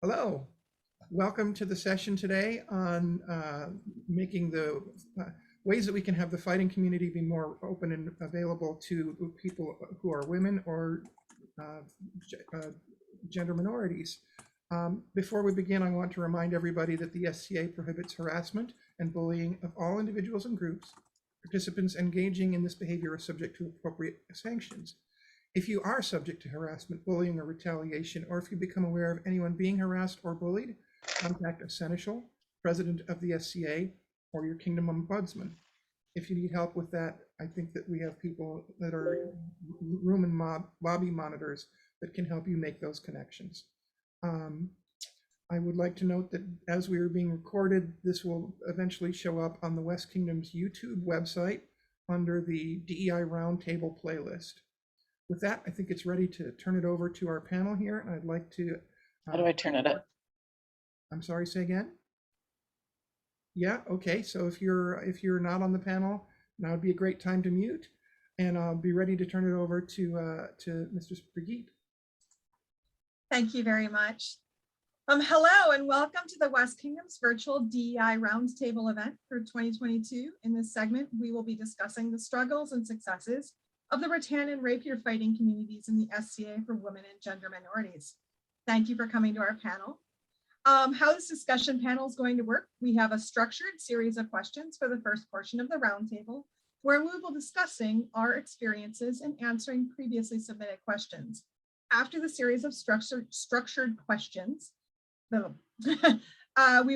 Hello, welcome to the session today on making the ways that we can have the fighting community be more open and available to people who are women or uh, gender minorities. Before we begin, I want to remind everybody that the SCA prohibits harassment and bullying of all individuals and groups. Participants engaging in this behavior are subject to appropriate sanctions. If you are subject to harassment, bullying, or retaliation, or if you become aware of anyone being harassed or bullied, contact a seneschal, president of the SCA, or your kingdom ombudsman. If you need help with that, I think that we have people that are room and lobby monitors that can help you make those connections. I would like to note that as we are being recorded, this will eventually show up on the West Kingdom's YouTube website under the DEI Roundtable playlist. With that, I think it's ready to turn it over to our panel here, and I'd like to. How do I turn it up? I'm sorry, say again? Yeah, okay, so if you're not on the panel, now would be a great time to mute, and I'll be ready to turn it over to Mr. Brigitte. Thank you very much. Hello and welcome to the West Kingdom's virtual DEI Roundtable event for 2022. In this segment, we will be discussing the struggles and successes of the rattan and rapier fighting communities in the SCA for women and gender minorities. Thank you for coming to our panel. How this discussion panel is going to work, we have a structured series of questions for the first portion of the roundtable, where we will be discussing our experiences and answering previously submitted questions. After the series of structured questions, we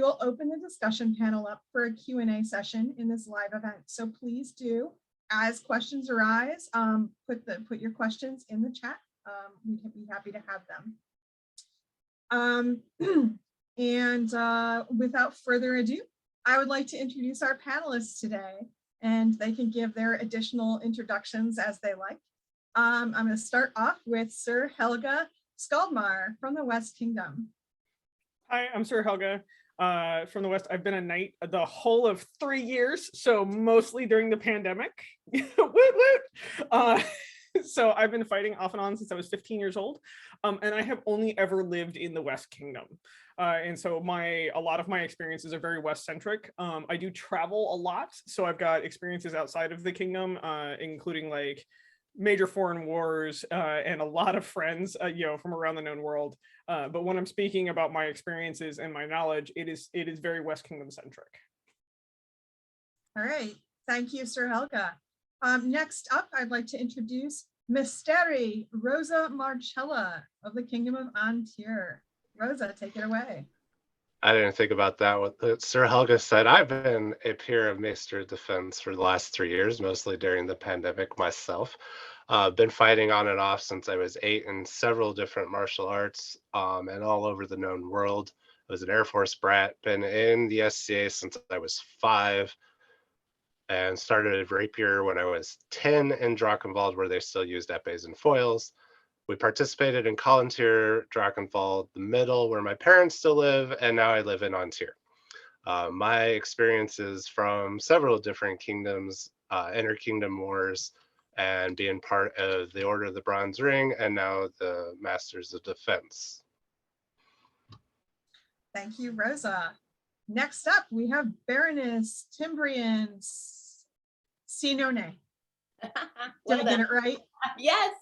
will open the discussion panel up for a Q&A session in this live event. So please do, as questions arise, put your questions in the chat. We'd be happy to have them. Without further ado, I would like to introduce our panelists today, and they can give their additional introductions as they like. I'm going to start off with Sir Helge Skaldmar from the West Kingdom. Hi, I'm Sir Helge from the West. I've been a knight the whole of 3 years, so mostly during the pandemic. Woot woot! So I've been fighting off and on since I was 15 years old, and I have only ever lived in the West Kingdom. And so a lot of my experiences are very West-centric. I do travel a lot, so I've got experiences outside of the kingdom, including like major foreign wars and a lot of friends, from around the known world. But when I'm speaking about my experiences and my knowledge, it is very West Kingdom centric. All right, thank you, Sir Helge. Next up, I'd like to introduce Mysteri Rosa Marcella of the Kingdom of Antir. Rosa, take it away. I didn't think about that. What Sir Helge said, I've been a peer of Maester Defense for the last 3 years, mostly during the pandemic myself. Been fighting on and off since I was 8 in several different martial arts and all over the known world. I was an Air Force brat, been in the SCA since I was 5, and started at Rapier when I was 10 in Drachenwald, where they still used epées and foils. We participated in Collintier, Drachenwald, the middle, where my parents still live, and now I live in Antir. My experiences from several different kingdoms, inter-kingdom wars, and being part of the Order of the Bronze Ring, and now the Masters of Defense. Thank you, Rosa. Next up, we have Baroness Timbrians. Sinone. Did I get it right? Yes.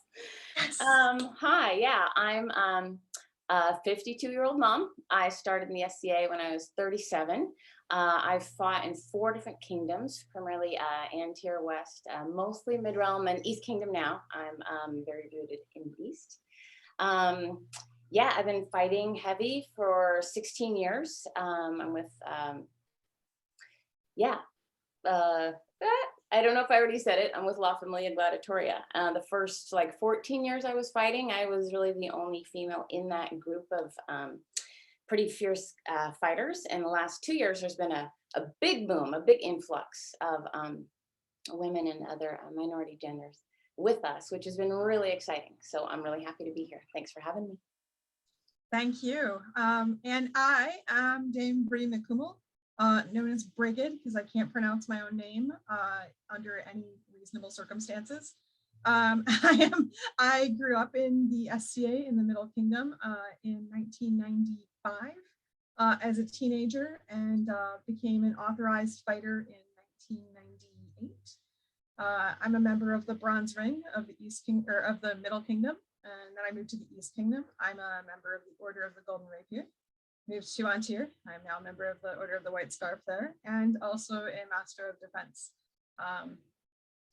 Hi, yeah, I'm a 52-year-old mom. I started in the SCA when I was 37. I've fought in 4 different kingdoms, primarily Antir West, mostly Mid-Realm and East Kingdom now. I'm very rooted in the East. Yeah, I've been fighting heavy for 16 years. I'm with, I don't know if I already said it. I'm with La Familia Gladiatoria. The first 14 years I was fighting, I was really the only female in that group of pretty fierce fighters. And the last 2 years, there's been a big boom, a big influx of women and other minority genders with us, which has been really exciting. So I'm really happy to be here. Thanks for having me. Thank you. And I am Dame Brie McCummel, known as Brigid, because I can't pronounce my own name under any reasonable circumstances. I grew up in the SCA in the Middle Kingdom in 1995 as a teenager, and became an authorized fighter in 1998. I'm a member of the Bronze Ring of the of the Middle Kingdom, and then I moved to the East Kingdom. I'm a member of the Order of the Golden Rapier. Moved to Antir. I'm now a member of the Order of the White Scarf there, and also a Master of Defense.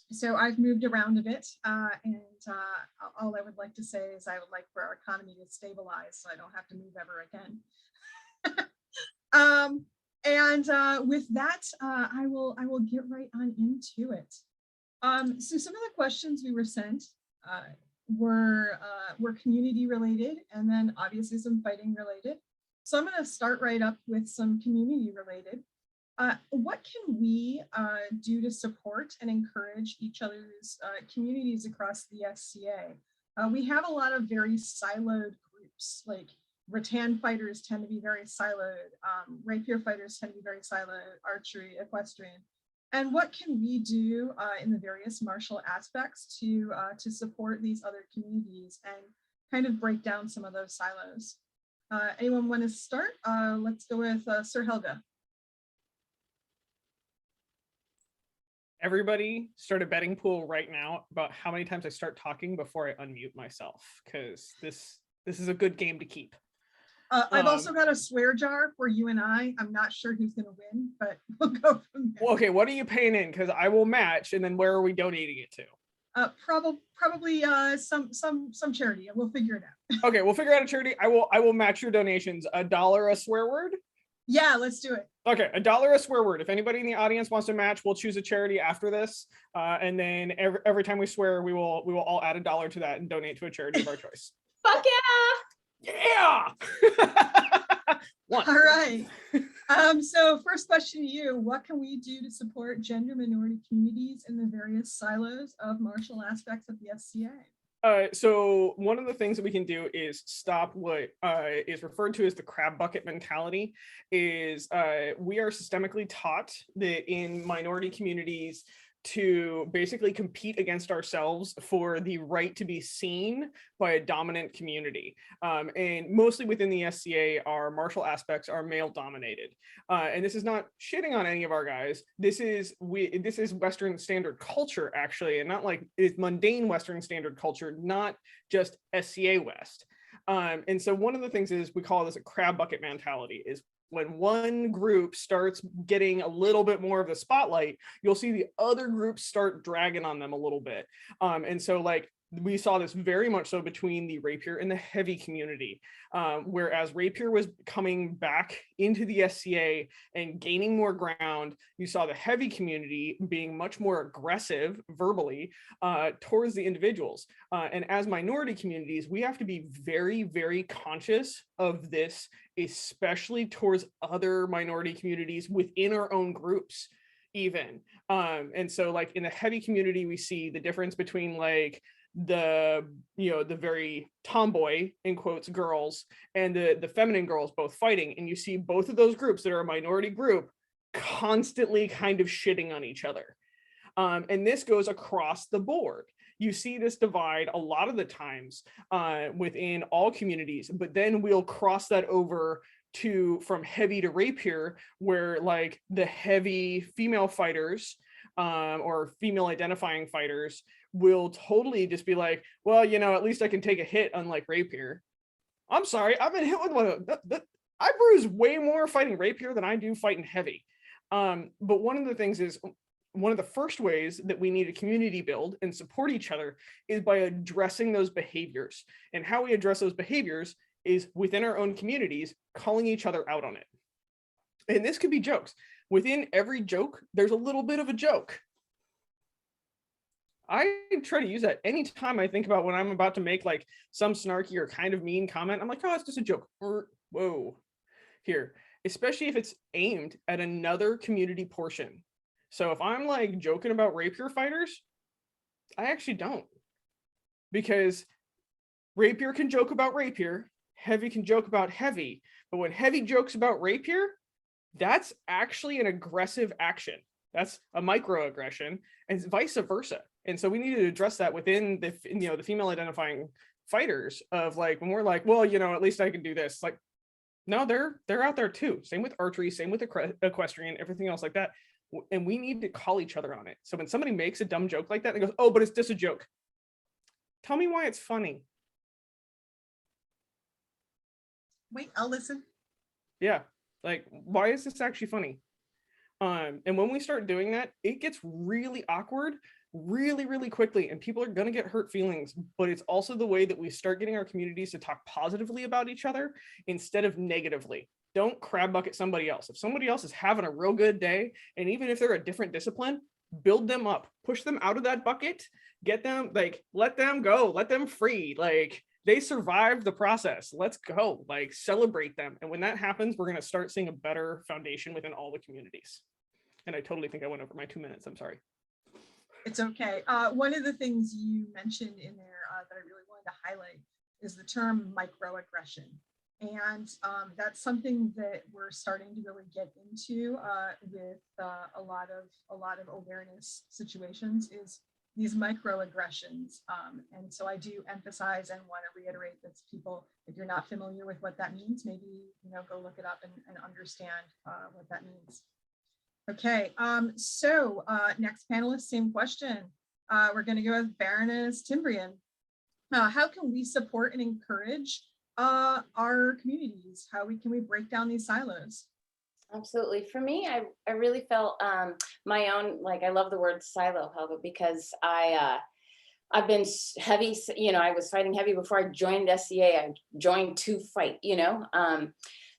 So I've moved around a bit, and all I would like to say is I would like for our economy to stabilize so I don't have to move ever again. With that, I will get right on into it. So some of the questions we were sent were community related, and then obviously some fighting related. So I'm going to start right up with some community related. What can we do to support and encourage each other's communities across the SCA? We have a lot of very siloed groups, like rattan fighters tend to be very siloed, rapier fighters tend to be very siloed, archery, equestrian. And what can we do in the various martial aspects to support these other communities and kind of break down some of those silos? Anyone want to start? Let's go with Sir Helga. Everybody start a betting pool right now about how many times I start talking before I unmute myself, because this is a good game to keep. I've also got a swear jar for you and I. I'm not sure who's going to win, but we'll go from there. Okay, what are you paying in? Because I will match, and then where are we donating it to? Probably some charity. We'll figure it out. Okay, we'll figure out a charity. I will match your donations. $1 a swear word. Yeah, let's do it. Okay, $1 a swear word. If anybody in the audience wants to match, we'll choose a charity after this, and then every time we swear, we will all add $1 to that and donate to a charity of our choice. Fuck yeah! Yeah. All right. So first question to you: what can we do to support gender minority communities in the various silos of martial aspects of the SCA? So one of the things that we can do is stop what is referred to as the crab bucket mentality. Is we are systemically taught that in minority communities to basically compete against ourselves for the right to be seen by a dominant community. And mostly within the SCA, our martial aspects are male dominated. And this is not shitting on any of our guys. This is Western standard culture, actually, and not like it's mundane Western standard culture, not just SCA West. And so one of the things is we call this a crab bucket mentality. Is when one group starts getting a little bit more of the spotlight, you'll see the other groups start dragging on them a little bit. And so like we saw this very much so between the rapier and the heavy community, whereas rapier was coming back into the SCA and gaining more ground, you saw the heavy community being much more aggressive verbally towards the individuals. And as minority communities, we have to be very, very conscious of this, especially towards other minority communities within our own groups even. And so like in the heavy community, we see the difference between like the very tomboy in quotes girls and the feminine girls both fighting, and you see both of those groups that are a minority group constantly kind of shitting on each other. And this goes across the board. You see this divide a lot of the times within all communities, but then we'll cross that over to from heavy to rapier, where like the heavy female fighters or female identifying fighters will totally just be like, well, at least I can take a hit, unlike rapier. I'm sorry, I've been hit with one. I bruise way more fighting rapier than I do fighting heavy. But one of the things is, one of the first ways that we need to community build and support each other is by addressing those behaviors. And how we address those behaviors is within our own communities, calling each other out on it. And this could be jokes. Within every joke, there's a little bit of a joke. I try to use that anytime I think about when I'm about to make like some snarky or kind of mean comment. I'm like, oh, it's just a joke. Whoa, here, especially if it's aimed at another community portion. So if I'm like joking about rapier fighters, I actually don't, because rapier can joke about rapier, heavy can joke about heavy, but when heavy jokes about rapier, that's actually an aggressive action. That's a microaggression, and vice versa. And so we need to address that within the, the female identifying fighters of like, when we're like, well, at least I can do this. Like, no, they're out there too. Same with archery, same with equestrian, everything else like that. And we need to call each other on it. So when somebody makes a dumb joke like that, and goes, oh, but it's just a joke. Tell me why it's funny. Wait, I'll listen. Yeah. Like, why is this actually funny? And when we start doing that, it gets really awkward really, really quickly, and people are going to get hurt feelings. But it's also the way that we start getting our communities to talk positively about each other instead of negatively. Don't crab bucket somebody else. If somebody else is having a real good day, and even if they're a different discipline, build them up, push them out of that bucket, get them, like, let them go, let them free. Like, they survived the process. Let's go, like, celebrate them. And when that happens, we're going to start seeing a better foundation within all the communities. And I totally think I went over my 2 minutes. I'm sorry. It's okay. One of the things you mentioned in there that I really wanted to highlight is the term microaggression. And that's something that we're starting to really get into with a lot of awareness situations, is these microaggressions. And so I do emphasize and want to reiterate that people, if you're not familiar with what that means, maybe go look it up and understand what that means. Okay, so next panelist, same question. We're going to go with Baroness Timbrians. How can we support and encourage our communities? How can we break down these silos? Absolutely. For me, I really felt my own, like, I love the word silo, Helga, because I've been heavy, I was fighting heavy before I joined SCA. I joined to fight,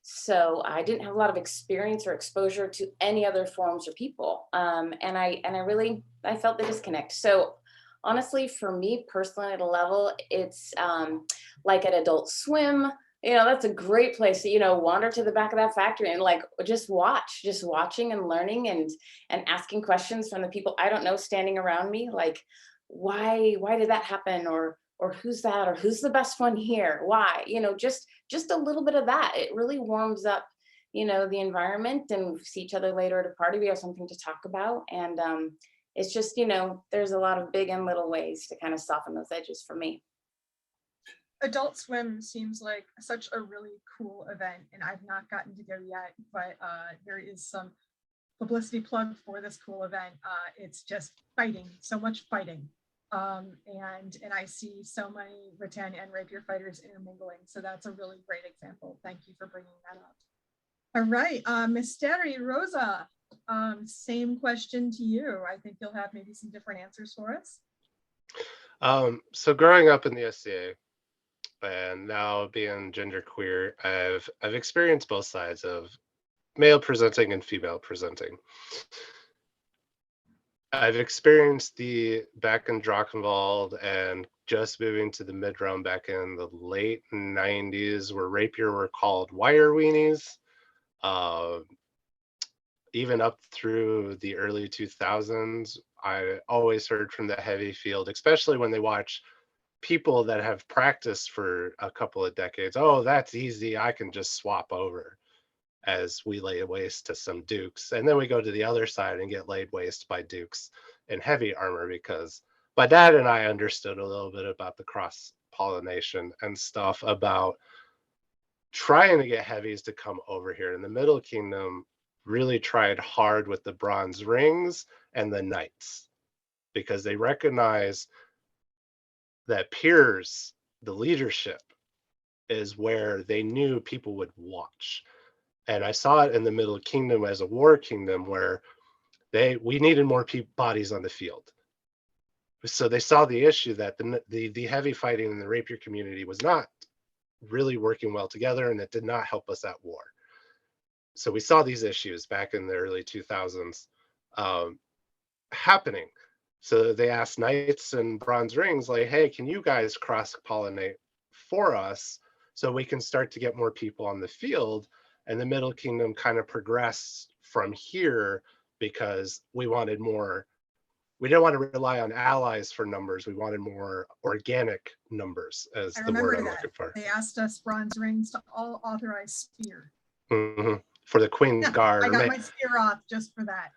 so I didn't have a lot of experience or exposure to any other forms or people. And I felt the disconnect. So honestly, for me personally, at a level, it's like at Adult Swim, that's a great place to, wander to the back of that factory and like just watching and learning and asking questions from the people I don't know standing around me, like, why did that happen? Or who's that? Or who's the best one here? Why? Just a little bit of that. It really warms up, the environment, and we see each other later at a party. We have something to talk about. And it's just, there's a lot of big and little ways to kind of soften those edges for me. Adult Swim seems like such a really cool event, and I've not gotten to go yet, but there is some publicity plug for this cool event. It's just fighting, so much fighting. And I see so many rattan and rapier fighters intermingling. So that's a really great example. Thank you for bringing that up. All right, Misteri Rosa, same question to you. I think you'll have maybe some different answers for us. So growing up in the SCA and now being genderqueer, I've experienced both sides of male presenting and female presenting. I've experienced the back in Drachenwald and just moving to the mid-realm back in the late 90s, where rapier were called wire weenies. Even up through the early 2000s, I always heard from the heavy field, especially when they watch people that have practiced for a couple of decades. Oh, that's easy. I can just swap over, as we lay waste to some dukes. And then we go to the other side and get laid waste by dukes in heavy armor, because my dad and I understood a little bit about the cross-pollination and stuff about trying to get heavies to come over here. And the Middle Kingdom really tried hard with the bronze rings and the knights, because they recognize that peers, the leadership, is where they knew people would watch. And I saw it in the Middle Kingdom as a war kingdom, where we needed more bodies on the field. So they saw the issue that the heavy fighting in the rapier community was not really working well together, and it did not help us at war. So we saw these issues back in the early 2000s happening. So they asked Knights and Bronze Rings, like, hey, can you guys cross-pollinate for us so we can start to get more people on the field? And the Middle Kingdom kind of progressed from here, because we wanted more. We didn't want to rely on allies for numbers. We wanted more organic numbers, as the word I'm looking for. They asked us Bronze Rings to all authorize spear. Mm-hmm. For the Queen's Guard. I got my spear off just for that.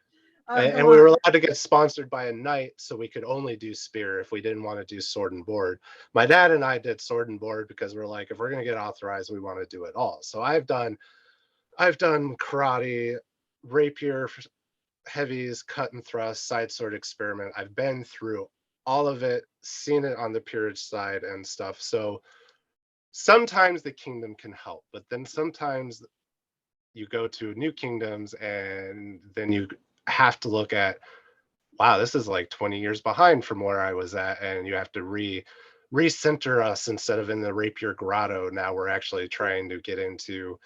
And we were allowed to get sponsored by a knight, so we could only do spear if we didn't want to do sword and board. My dad and I did sword and board because we're like, if we're going to get authorized, we want to do it all. So I've done karate, rapier, heavies, cut and thrust, side sword experiment. I've been through all of it, seen it on the peerage side and stuff. So sometimes the kingdom can help, but then sometimes you go to new kingdoms and then you have to look at, wow, this is like 20 years behind from where I was at, and you have to recenter us. Instead of in the rapier grotto, now we're actually trying to get into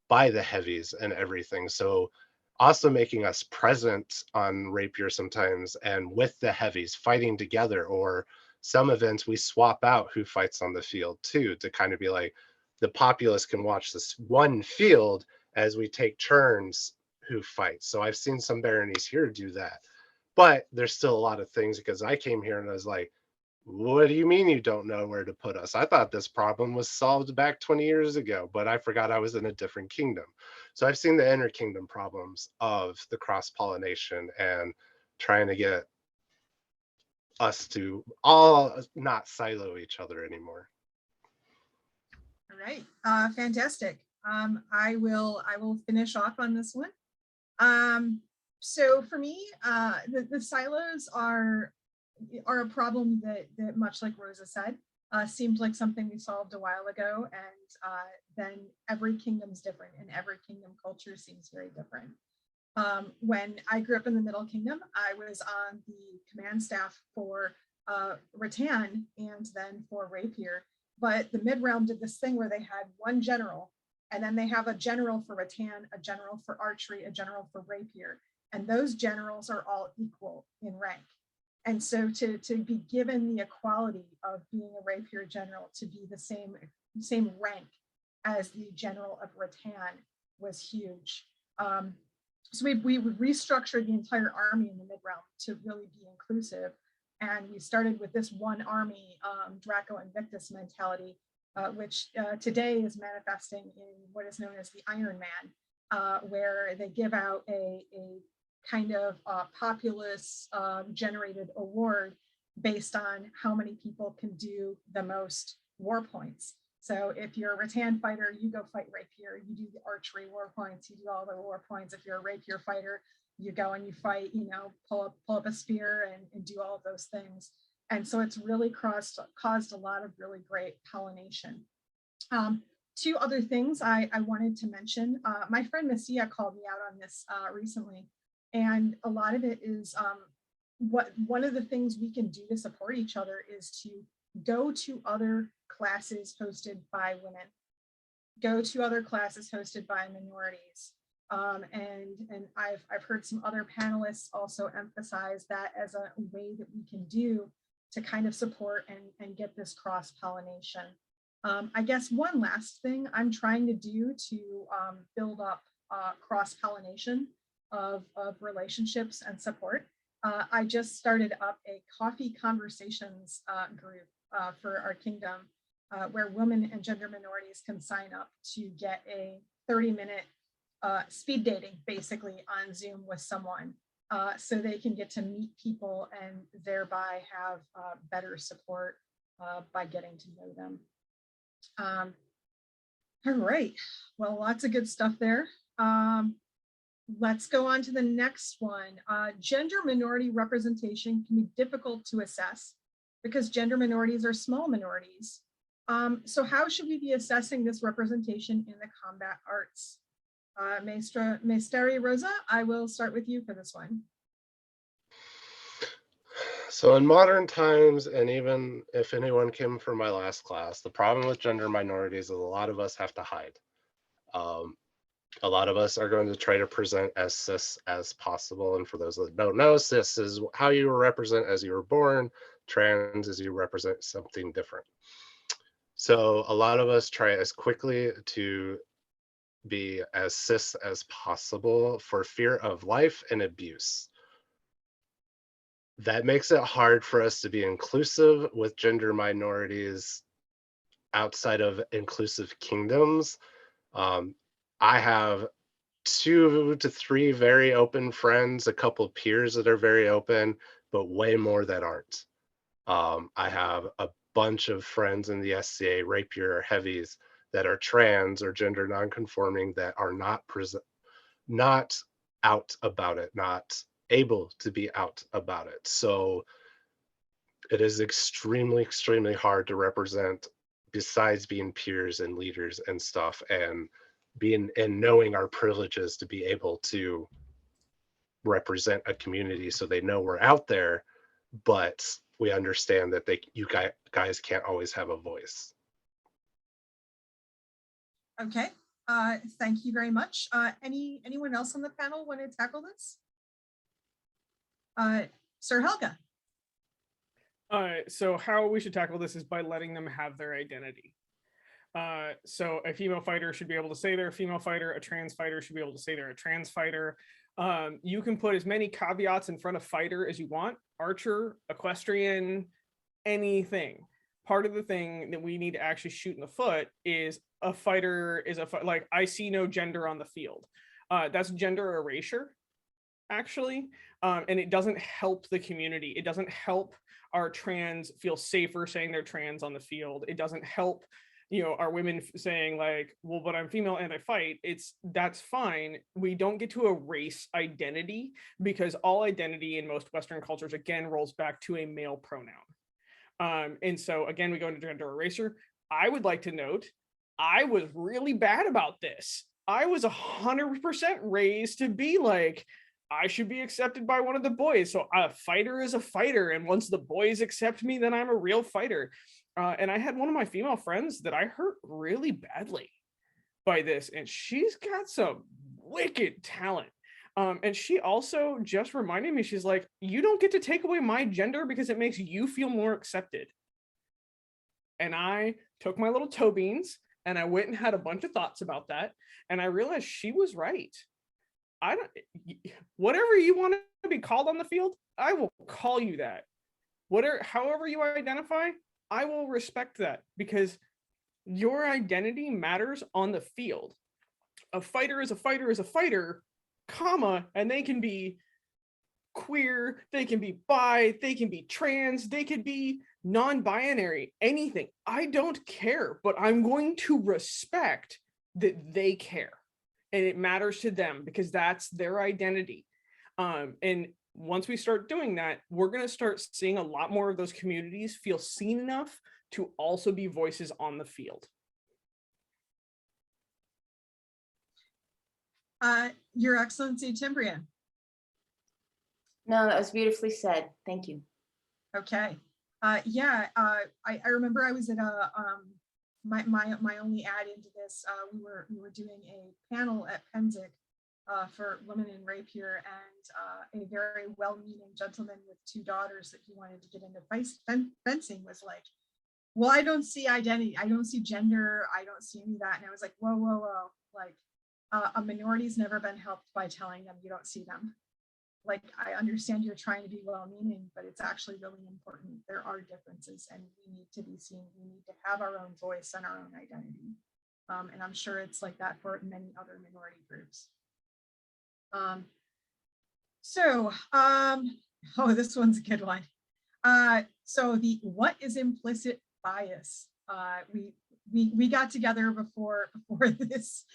by the heavies and everything. So also making us present on rapier sometimes and with the heavies fighting together, or some events we swap out who fights on the field too, to kind of be like, the populace can watch this one field as we take turns who fight. So I've seen some baronies here do that, but there's still a lot of things, because I came here and I was like, what do you mean you don't know where to put us? I thought this problem was solved back 20 years ago, but I forgot I was in a different kingdom. So I've seen the inner kingdom problems of the cross-pollination and trying to get us to all not silo each other anymore. All right, fantastic. I will finish off on this one. So for me, the silos are a problem that much like Rosa said, seemed like something we solved a while ago, and then every kingdom's different, and every kingdom culture seems very different. When I grew up in the Middle Kingdom, I was on the command staff for Rattan and then for Rapier. But the Mid-Realm did this thing where they had one general, and then they have a general for Rattan, a general for Archery, a general for Rapier. And those generals are all equal in rank. And so to be given the equality of being a Rapier general, to be the same rank as the general of Rattan was huge. So we restructured the entire army in the Mid-Realm to really be inclusive. And we started with this one army, Draco Invictus mentality, which today is manifesting in what is known as the Iron Man, where they give out a kind of populace generated award based on how many people can do the most war points. So if you're a Rattan fighter, you go fight Rapier, you do the archery war points, you do all the war points. If you're a Rapier fighter, you go and you fight, pull up a spear and do all of those things. And so it's really caused a lot of really great pollination. Two other things I wanted to mention. My friend Messia called me out on this recently, and a lot of it is one of the things we can do to support each other is to go to other classes hosted by women, go to other classes hosted by minorities. And I've heard some other panelists also emphasize that as a way that we can do to kind of support and get this cross-pollination. I guess one last thing I'm trying to do to build up cross-pollination of relationships and support. I just started up a coffee conversations group for our kingdom, where women and gender minorities can sign up to get a 30-minute speed dating basically on Zoom with someone, so they can get to meet people and thereby have better support by getting to know them. All right, well, lots of good stuff there. Let's go on to the next one. Gender minority representation can be difficult to assess because gender minorities are small minorities. So how should we be assessing this representation in the combat arts? Maestri Rosa, I will start with you for this one. So in modern times, and even if anyone came from my last class, the problem with gender minorities is a lot of us have to hide. A lot of us are going to try to present as cis as possible. And for those that don't know, cis is how you represent as you were born. Trans is you represent something different. So a lot of us try as quickly to be as cis as possible for fear of life and abuse. That makes it hard for us to be inclusive with gender minorities outside of inclusive kingdoms. I have 2 to 3 very open friends, a couple peers that are very open, but way more that aren't. I have a bunch of friends in the SCA, rapier heavies, that are trans or gender nonconforming that are not out about it, not able to be out about it. So it is extremely, extremely hard to represent, besides being peers and leaders and stuff, and being and knowing our privileges to be able to represent a community so they know we're out there, but we understand that you guys can't always have a voice. Okay, thank you very much. Anyone else on the panel want to tackle this? Sir Helga. So how we should tackle this is by letting them have their identity. So a female fighter should be able to say they're a female fighter. A trans fighter should be able to say they're a trans fighter. You can put as many caveats in front of fighter as you want: archer, equestrian, anything. Part of the thing that we need to actually shoot in the foot is a fighter is like, I see no gender on the field. That's gender erasure, actually. And it doesn't help the community. It doesn't help our trans feel safer saying they're trans on the field. It doesn't help, our women saying like, well, but I'm female and I fight. That's fine. We don't get to erase identity, because all identity in most Western cultures, again, rolls back to a male pronoun. And so again, we go into gender erasure. I would like to note, I was really bad about this. I was 100% raised to be like, I should be accepted by one of the boys. So a fighter is a fighter. And once the boys accept me, then I'm a real fighter. And I had one of my female friends that I hurt really badly by this. And she's got some wicked talent. And she also just reminded me, she's like, you don't get to take away my gender because it makes you feel more accepted. And I took my little toe beans and I went and had a bunch of thoughts about that. And I realized she was right. Whatever you want to be called on the field, I will call you that. However you identify, I will respect that, because your identity matters on the field. A fighter is a fighter is a fighter, comma, and they can be queer, they can be bi, they can be trans, they could be non-binary, anything. I don't care, but I'm going to respect that they care. And it matters to them because that's their identity. And once we start doing that, we're going to start seeing a lot more of those communities feel seen enough to also be voices on the field. Your Excellency Timbrian. No, that was beautifully said. Thank you. Okay. Yeah, I remember I was at my only add into this. We were doing a panel at Penzic for women in rapier, and a very well-meaning gentleman with 2 daughters that he wanted to get into fencing was like, well, I don't see identity, I don't see gender, I don't see any of that. And I was like, whoa, whoa, whoa, like a minority's never been helped by telling them you don't see them. Like, I understand you're trying to be well-meaning, but it's actually really important. There are differences and we need to be seen. We need to have our own voice and our own identity. And I'm sure it's like that for many other minority groups. Oh, this one's a good one. So what is implicit bias? We got together before this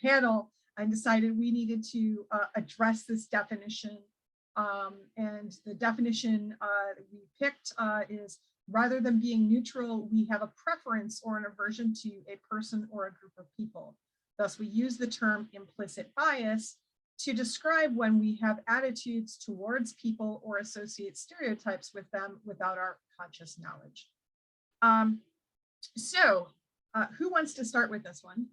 panel and decided we needed to address this definition. And the definition we picked is, rather than being neutral, we have a preference or an aversion to a person or a group of people. Thus, we use the term implicit bias to describe when we have attitudes towards people or associate stereotypes with them without our conscious knowledge. Who wants to start with this one?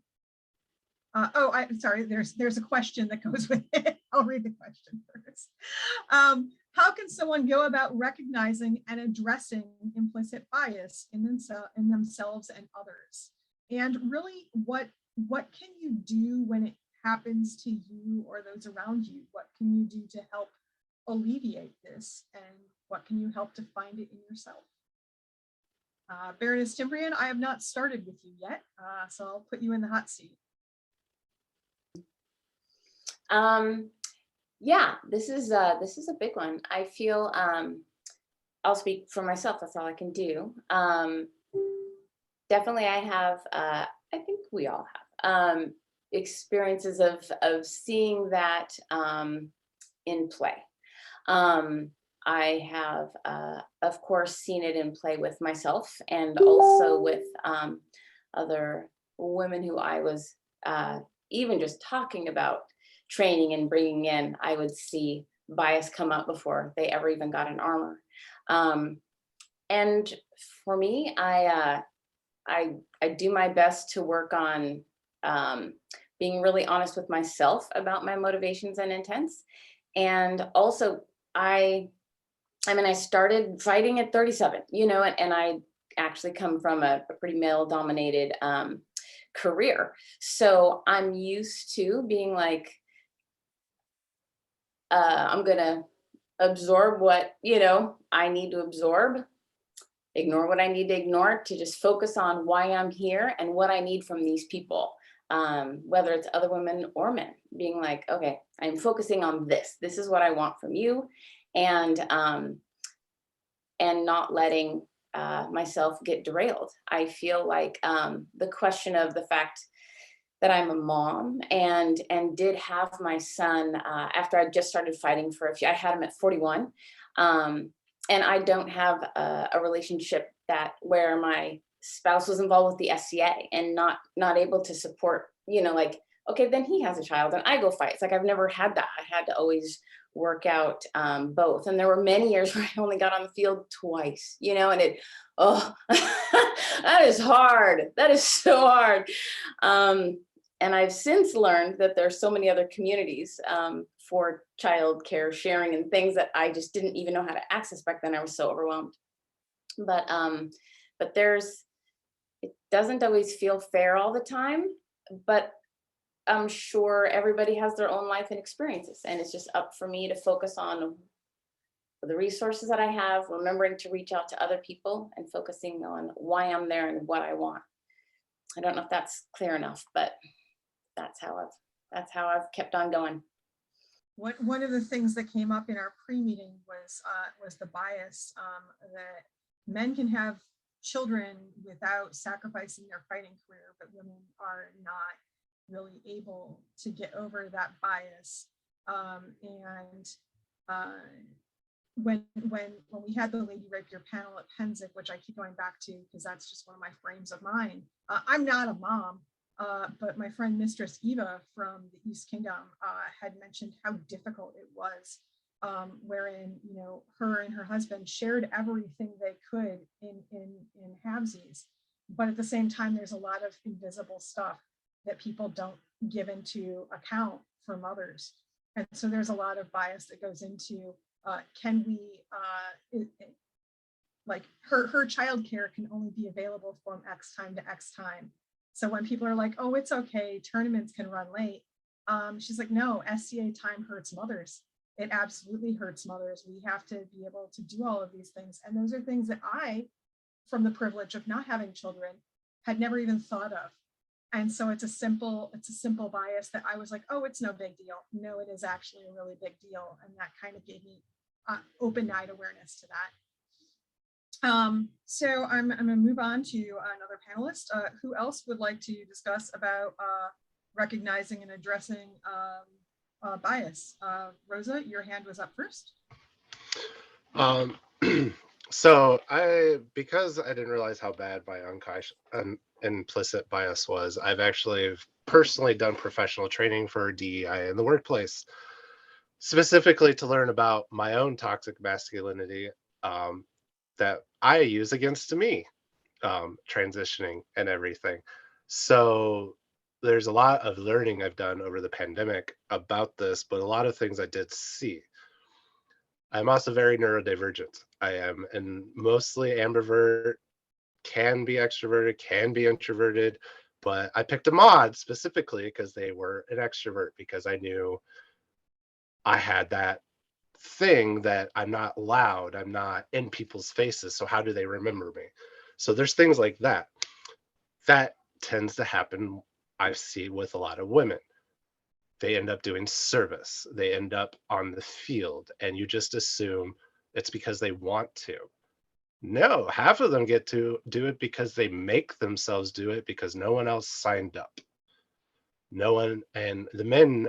I'm sorry, there's a question that goes with it. I'll read the question first. How can someone go about recognizing and addressing implicit bias in themselves and others? And really, what can you do when it happens to you or those around you? What can you do to help alleviate this? And what can you help to find it in yourself? Baroness Timbrian, I have not started with you yet, so I'll put you in the hot seat. Yeah, this is a big one. I feel I'll speak for myself. That's all I can do. Definitely, I have. I think we all have experiences of seeing that in play. I have, of course, seen it in play with myself and also with other women who I was even just talking about training and bringing in. I would see bias come up before they ever even got an armor. And for me, I do my best to work on being really honest with myself about my motivations and intents. And also, I mean, I started fighting at 37, and I actually come from a pretty male-dominated career. So I'm used to being like, I'm gonna absorb what, I need to absorb, ignore what I need to ignore, to just focus on why I'm here and what I need from these people, whether it's other women or men, being like, okay, I'm focusing on this. This is what I want from you. And not letting myself get derailed. I feel like the question of the fact that I'm a mom and did have my son after I just started fighting for a few. I had him at 41, and I don't have a relationship where my spouse was involved with the SCA and not able to support. Like, okay, then he has a child and I go fight. It's like I've never had that. I had to always work out both, and there were many years where I only got on the field twice. And it, that is hard. That is so hard. And I've since learned that there's so many other communities for childcare sharing and things that I just didn't even know how to access back then. I was so overwhelmed. But it doesn't always feel fair all the time, but I'm sure everybody has their own life and experiences, and it's just up for me to focus on the resources that I have, remembering to reach out to other people and focusing on why I'm there and what I want. I don't know if that's clear enough, but that's how I've kept on going. One of the things that came up in our pre-meeting was the bias that men can have children without sacrificing their fighting career, but women are not really able to get over that bias. When we had the Lady Rapier panel at Penzic, which I keep going back to because that's just one of my frames of mind. I'm not a mom, but my friend Mistress Eva from the East Kingdom had mentioned how difficult it was, wherein her and her husband shared everything they could in halvesies, but at the same time there's a lot of invisible stuff that people don't give into account for mothers, and so there's a lot of bias that goes into can we like her childcare can only be available from X time to X time. So when people are like, oh, it's okay, tournaments can run late, she's like, no, SCA time hurts mothers. It absolutely hurts mothers. We have to be able to do all of these things. And those are things that I, from the privilege of not having children, had never even thought of. And so it's a simple bias that I was like, oh, it's no big deal. No, it is actually a really big deal. And that kind of gave me open-eyed awareness to that. So I'm going to move on to another panelist. Who else would like to discuss about recognizing and addressing bias? Rosa, your hand was up first. So because I didn't realize how bad my implicit bias was, I've actually personally done professional training for DEI in the workplace, specifically to learn about my own toxic masculinity that I use against me, transitioning and everything. So there's a lot of learning I've done over the pandemic about this, but a lot of things I did see. I'm also very neurodivergent. I am, and mostly ambivert, can be extroverted, can be introverted, but I picked a mod specifically because they were an extrovert, because I knew I had that thing that I'm not loud, I'm not in people's faces, so how do they remember me? So there's things like that. That tends to happen, I see, with a lot of women. they end up doing service, they end up on the field, and you just assume it's because they want to. No, half of them get to do it because they make themselves do it because no one else signed up. No one, and the men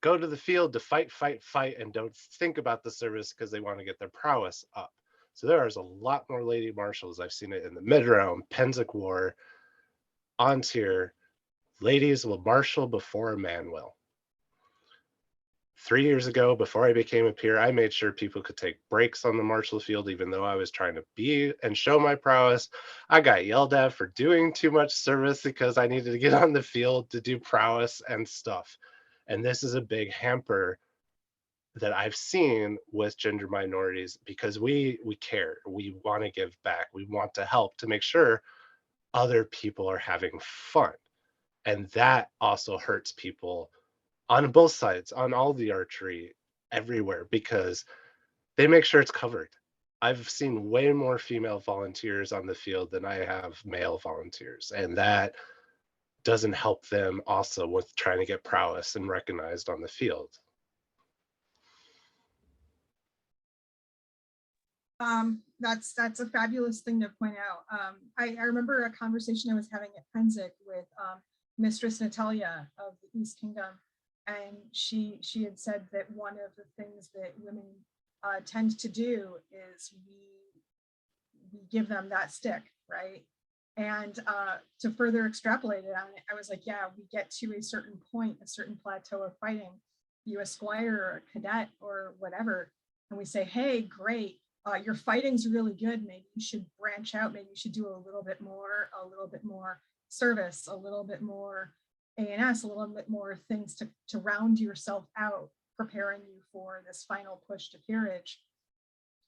go to the field to fight, fight, fight, and don't think about the service because they want to get their prowess up. So there is a lot more lady marshals. I've seen it in the Mid-Realm, Pennsic War, on tier. Ladies will marshal before a man will. 3 years ago, before I became a peer, I made sure people could take breaks on the marshal field, even though I was trying to be and show my prowess. I got yelled at for doing too much service because I needed to get on the field to do prowess and stuff. And this is a big hamper that I've seen with gender minorities because we care. We want to give back. We want to help to make sure other people are having fun. And that also hurts people on both sides, on all the archery, everywhere, because they make sure it's covered. I've seen way more female volunteers on the field than I have male volunteers, and that doesn't help them also with trying to get prowess and recognized on the field. That's a fabulous thing to point out. I remember a conversation I was having at Pennsic with Mistress Natalia of the East Kingdom, and she had said that one of the things that women tend to do is we give them that stick, right? And to further extrapolate it on it, I was like, yeah, we get to a certain point, a certain plateau of fighting, you a squire or a cadet or whatever, and we say, hey, great, your fighting's really good. Maybe you should branch out. Maybe you should do a little bit more service, a little bit more A&S, a little bit more things to round yourself out, preparing you for this final push to peerage.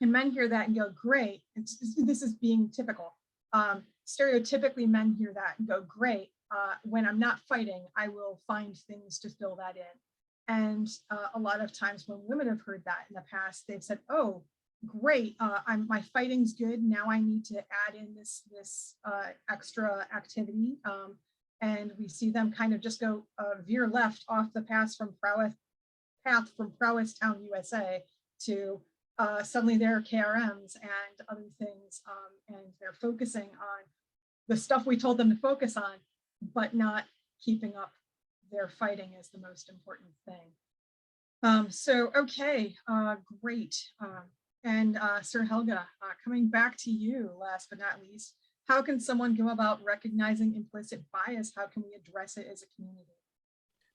And men hear that and go, great. This is being typical. Stereotypically, men hear that and go, great. When I'm not fighting, I will find things to fill that in. And a lot of times when women have heard that in the past, they've said, oh, great, my fighting's good. Now I need to add in this extra activity. And we see them kind of just go veer left off the path from Prowess Town, USA to suddenly they're KRMs and other things. And they're focusing on the stuff we told them to focus on, but not keeping up their fighting is the most important thing. So, okay, great. And Sir Helga, coming back to you last but not least, how can someone go about recognizing implicit bias? How can we address it as a community?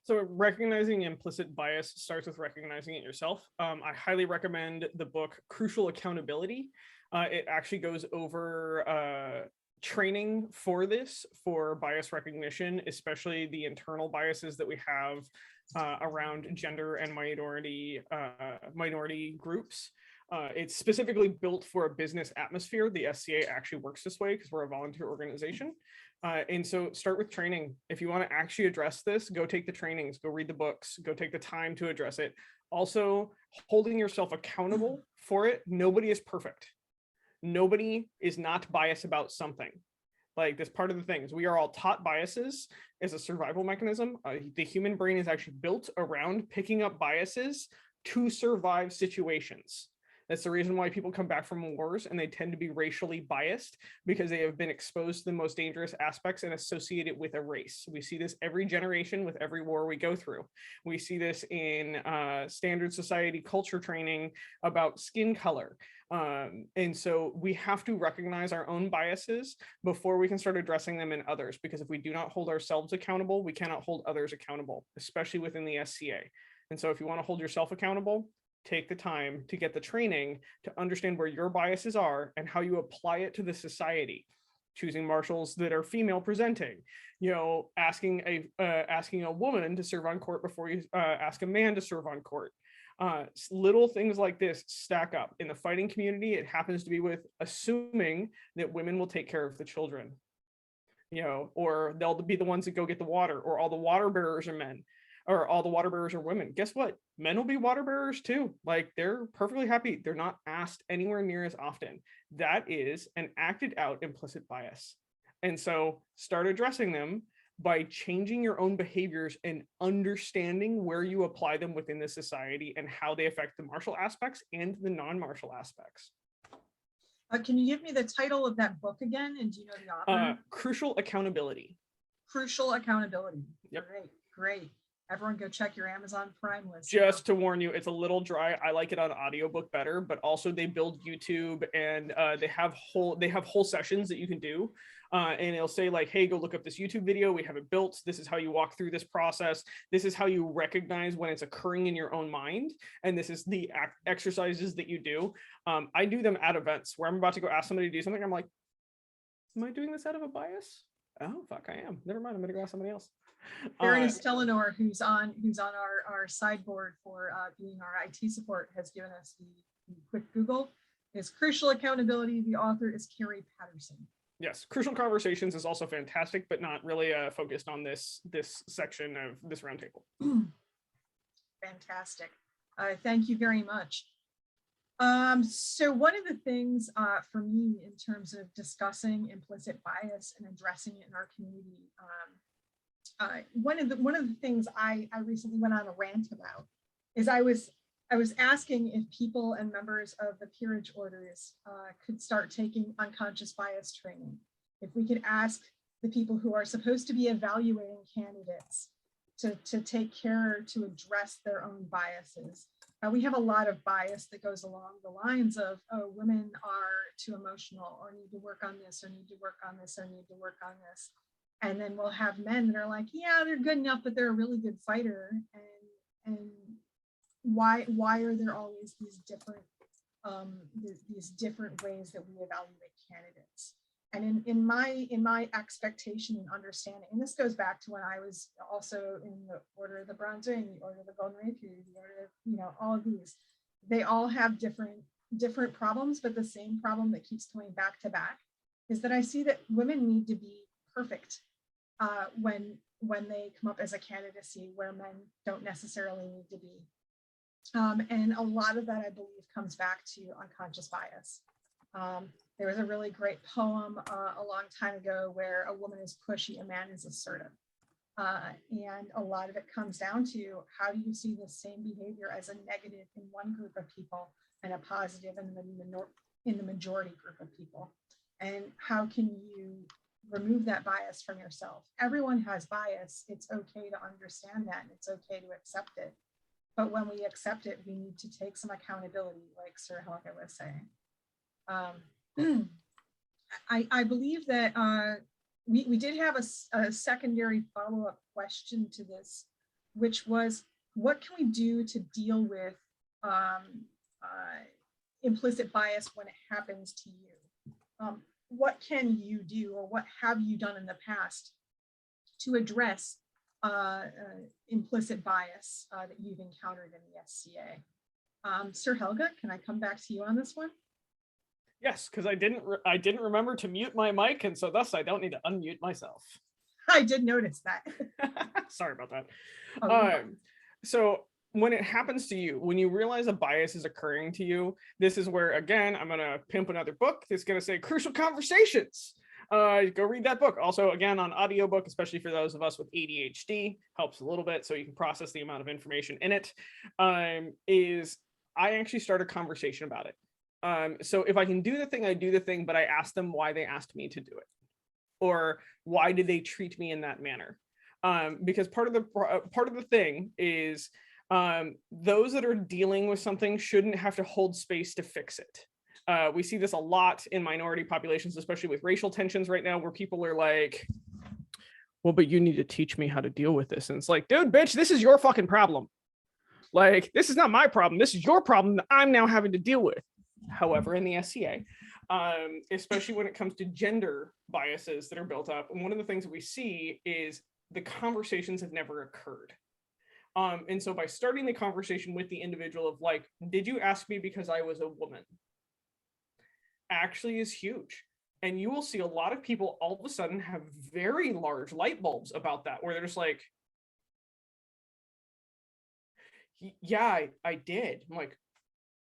So recognizing implicit bias starts with recognizing it yourself. I highly recommend the book Crucial Accountability. It actually goes over training for bias recognition, especially the internal biases that we have around gender and minority groups. It's specifically built for a business atmosphere. The SCA actually works this way because we're a volunteer organization. And so start with training. If you want to actually address this, go take the trainings, go read the books, go take the time to address it. Also, holding yourself accountable for it. Nobody is perfect. Nobody is not biased about something. Like, that's part of the things. We are all taught biases as a survival mechanism. The human brain is actually built around picking up biases to survive situations. That's the reason why people come back from wars and they tend to be racially biased, because they have been exposed to the most dangerous aspects and associated with a race. We see this every generation with every war we go through. We see this in standard society culture training about skin color. And so we have to recognize our own biases before we can start addressing them in others, because if we do not hold ourselves accountable, we cannot hold others accountable, especially within the SCA. And so if you want to hold yourself accountable, take the time to get the training to understand where your biases are and how you apply it to the society. Choosing marshals that are female presenting, asking a woman to serve on court before you ask a man to serve on court. Little things like this stack up. In the fighting community, it happens to be with assuming that women will take care of the children, or they'll be the ones that go get the water, or all the water bearers are men, or all the water bearers are women. Guess what? Men will be water bearers too. Like, they're perfectly happy. They're not asked anywhere near as often. That is an acted out implicit bias. And so start addressing them. by changing your own behaviors and understanding where you apply them within the society and how they affect the martial aspects and the non-martial aspects. Can you give me the title of that book again? And do you know the author? Crucial Accountability. Crucial Accountability. Yep. Great, great. Everyone go check your Amazon Prime list. Just to warn you, it's a little dry. I like it on audiobook better, but also they build YouTube and they have whole sessions that you can do. And it'll say like, hey, go look up this YouTube video. We have it built. This is how you walk through this process. This is how you recognize when it's occurring in your own mind. And this is the exercises that you do. I do them at events where I'm about to go ask somebody to do something. I'm like, am I doing this out of a bias? Oh, fuck, I am. Never mind. I'm going to go ask somebody else. Baroness Timbrians, who's on our sideboard for being our IT support, has given us the quick Google. Is Crucial Accountability. The author is Carrie Patterson. Yes, Crucial Conversations is also fantastic, but not really focused on this section of this roundtable. Fantastic. Thank you very much. So one of the things for me in terms of discussing implicit bias and addressing it in our community, one of the things I recently went on a rant about is I was asking if people and members of the peerage orders could start taking unconscious bias training. If we could ask the people who are supposed to be evaluating candidates to take care to address their own biases. We have a lot of bias that goes along the lines of, oh, women are too emotional, or need to work on this, or need to work on this, or need to work on this. And then we'll have men that are like, yeah, they're good enough, but they're a really good fighter. And why are there always these different ways that we evaluate candidates? And in my expectation and understanding, and this goes back to when I was also in the Order of the Bronze Ring, the Order of the Golden Rapier, the Order of, all of these, they all have different problems, but the same problem that keeps coming back to back is that I see that women need to be perfect when they come up as a candidacy where men don't necessarily need to be. And a lot of that, I believe, comes back to unconscious bias. There was a really great poem a long time ago where a woman is pushy, a man is assertive. And a lot of it comes down to, how do you see the same behavior as a negative in one group of people and a positive in the majority group of people? And how can you remove that bias from yourself? Everyone has bias. It's okay to understand that, and it's okay to accept it. But when we accept it, we need to take some accountability, like Sir Helga was saying. I believe that we did have a secondary follow-up question to this, which was, what can we do to deal with implicit bias when it happens to you? What can you do, or what have you done in the past to address implicit bias that you've encountered in the SCA? Sir Helga, can I come back to you on this one? Yes, because I didn't remember to mute my mic, and so thus I don't need to unmute myself. I did notice that. Sorry about that. Oh, So when it happens to you, when you realize a bias is occurring to you, this is where, again, I'm going to pimp another book that's going to say Crucial Conversations. Go read that book. Also, again, on audiobook, especially for those of us with ADHD, helps a little bit so you can process the amount of information in it. Is I actually start a conversation about it. So if I can do the thing, I do the thing, but I ask them why they asked me to do it, or why did they treat me in that manner? Because part of the thing is those that are dealing with something shouldn't have to hold space to fix it. We see this a lot in minority populations, especially with racial tensions right now, where people are like, well, but you need to teach me how to deal with this. And it's like, dude, bitch, this is your fucking problem. Like, this is not my problem. This is your problem that I'm now having to deal with. However, in the SCA, especially when it comes to gender biases that are built up, and one of the things that we see is the conversations have never occurred. And so by starting the conversation with the individual of like, did you ask me because I was a woman? Actually is huge. And you will see a lot of people all of a sudden have very large light bulbs about that, where they're just like, yeah, I did. I'm like,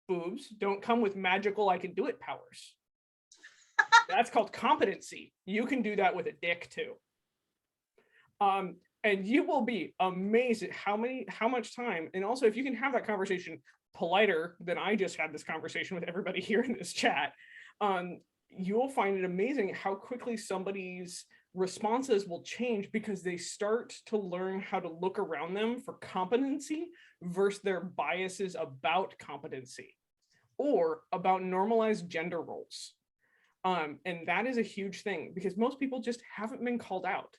boobs don't come with magical I can do it powers. That's called competency. You can do that with a dick too. And you will be amazed at how much time, and also if you can have that conversation politer than I just had this conversation with everybody here in this chat, you'll find it amazing how quickly somebody's responses will change because they start to learn how to look around them for competency versus their biases about competency or about normalized gender roles. And that is a huge thing because most people just haven't been called out.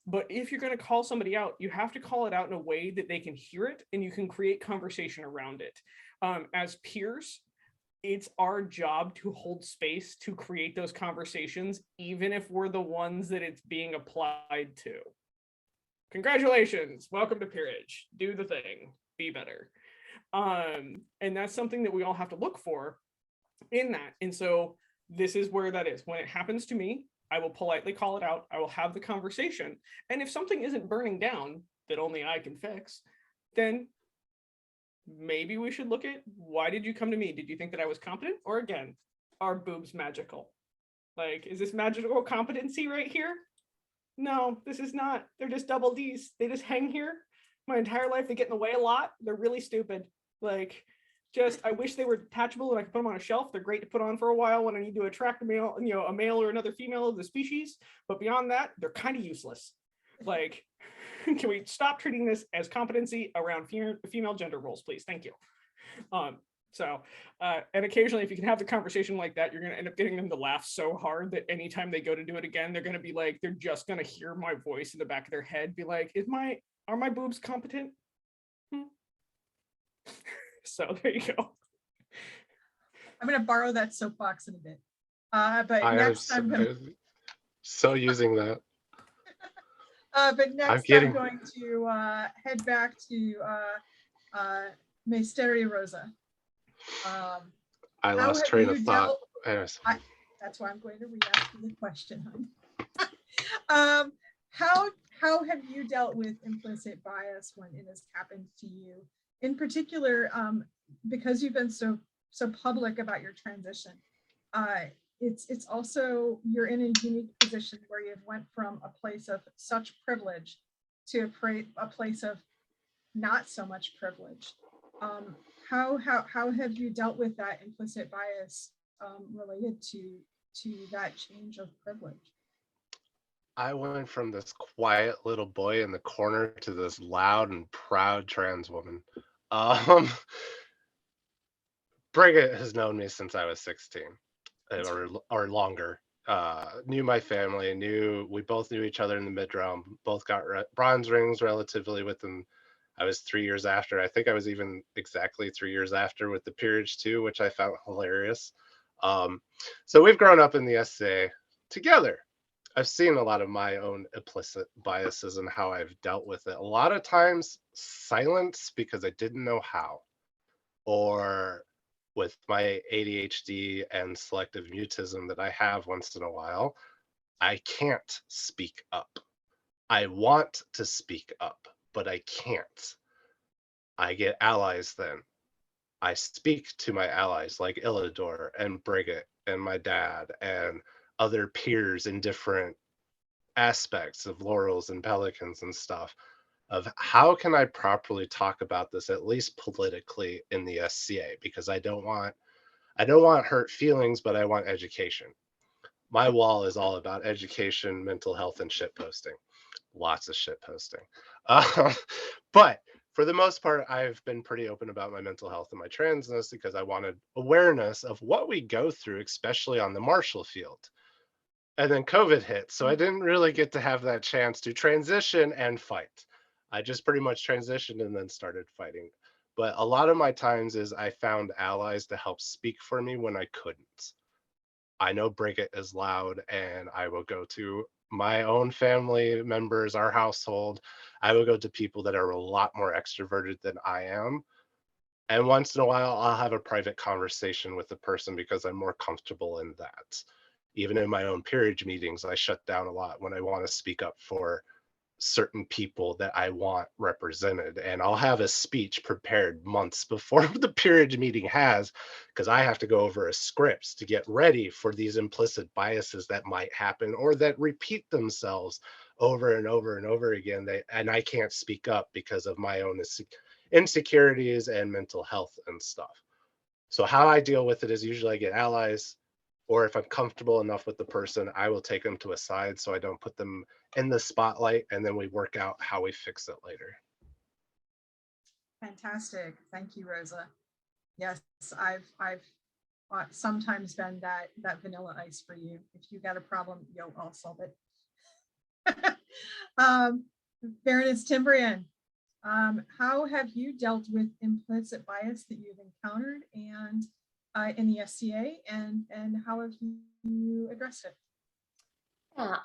But if you're going to call somebody out, you have to call it out in a way that they can hear it and you can create conversation around it. As peers, it's our job to hold space to create those conversations, even if we're the ones that it's being applied to. Congratulations, welcome to peerage. Do the thing, be better. And that's something that we all have to look for in that. And so this is where that is. When it happens to me, I will politely call it out. I will have the conversation. And if something isn't burning down that only I can fix, then maybe we should look at, why did you come to me? Did you think that I was competent? Or again, are boobs magical? Like, is this magical competency right here? No, this is not. They're just double D's. They just hang here my entire life. They get in the way a lot. They're really stupid. Like, just, I wish they were detachable and I could put them on a shelf. They're great to put on for a while when I need to attract a male, a male or another female of the species. But beyond that, they're kind of useless. Like, can we stop treating this as competency around female gender roles, please? Thank you. And occasionally, if you can have the conversation like that, you're going to end up getting them to laugh so hard that anytime they go to do it again, they're going to be like, they're just going to hear my voice in the back of their head, be like, are my boobs competent? So there you go. I'm going to borrow that soapbox in a bit. But I next am I'm going so using that. but next I'm going to head back to Mysteri Rosa. I lost train of thought. That's why I'm going to re-ask you the question, hon. How have you dealt with implicit bias when it has happened to you? In particular, because you've been so public about your transition, it's also, you're in a unique position where you've went from a place of such privilege to a place of not so much privilege. How have you dealt with that implicit bias related to that change of privilege? I went from this quiet little boy in the corner to this loud and proud trans woman. Brigitte has known me since I was 16 or longer. Knew my family, we both knew each other in the mid-realm, both got bronze rings relatively within, I was 3 years after. I think I was even exactly 3 years after with the peerage too, which I found hilarious. So we've grown up in the SCA together. I've seen a lot of my own implicit biases and how I've dealt with it. A lot of times silence because I didn't know how, or with my ADHD and selective mutism that I have once in a while, I can't speak up. I want to speak up, but I can't. I get allies then. I speak to my allies like Illidor and Brigitte and my dad and other peers in different aspects of Laurels and Pelicans and stuff, of how can I properly talk about this, at least politically, in the SCA, because I don't want hurt feelings, but I want education. My wall is all about education, mental health, and shit posting. Lots of shit posting. But for the most part, I've been pretty open about my mental health and my transness because I wanted awareness of what we go through, especially on the Marshall field. And then COVID hit, so I didn't really get to have that chance to transition and fight. I just pretty much transitioned and then started fighting. But a lot of my times is I found allies to help speak for me when I couldn't. I know Brigitte is loud, and I will go to my own family members, our household. I will go to people that are a lot more extroverted than I am. And once in a while, I'll have a private conversation with the person because I'm more comfortable in that. Even in my own peerage meetings, I shut down a lot when I want to speak up for certain people that I want represented. And I'll have a speech prepared months before the peerage meeting has, because I have to go over a script to get ready for these implicit biases that might happen or that repeat themselves over and over and over again, and I can't speak up because of my own insecurities and mental health and stuff. So how I deal with it is usually I get allies, or if I'm comfortable enough with the person, I will take them to a side so I don't put them in the spotlight, and then we work out how we fix it later. Fantastic. Thank you, Rosa. Yes, I've sometimes been that vanilla ice for you. If you got a problem, I'll solve it. Baroness Timbrian, how have you dealt with implicit bias that you've encountered and in the SCA, and how have you addressed it? Yeah,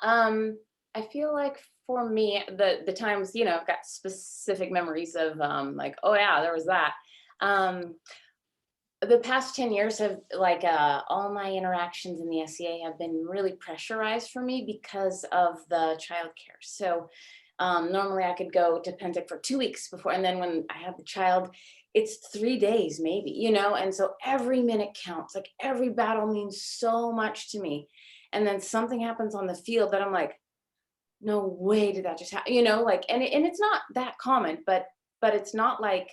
I feel like for me, the times, I've got specific memories of like, oh yeah, there was that. The past 10 years have all my interactions in the SCA have been really pressurized for me because of the childcare. So normally I could go to Pentic for 2 weeks before, and then when I have the child, it's 3 days maybe, and so every minute counts. Like every battle means so much to me. And then something happens on the field that I'm like, no way did that just happen, and it's not that common, but it's not like,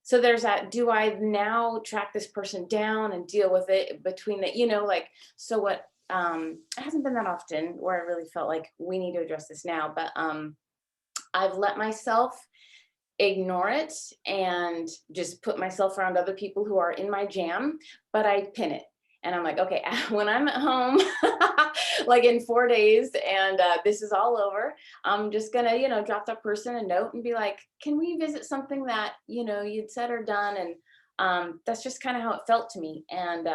so there's that, do I now track this person down and deal with it between the, so what, it hasn't been that often where I really felt like we need to address this now, but I've let myself ignore it and just put myself around other people who are in my jam, but I pin it. And I'm like, okay, when I'm at home, like in 4 days, and this is all over, I'm just gonna, drop that person a note and be like, can we visit something that, you'd said or done? And that's just kind of how it felt to me. And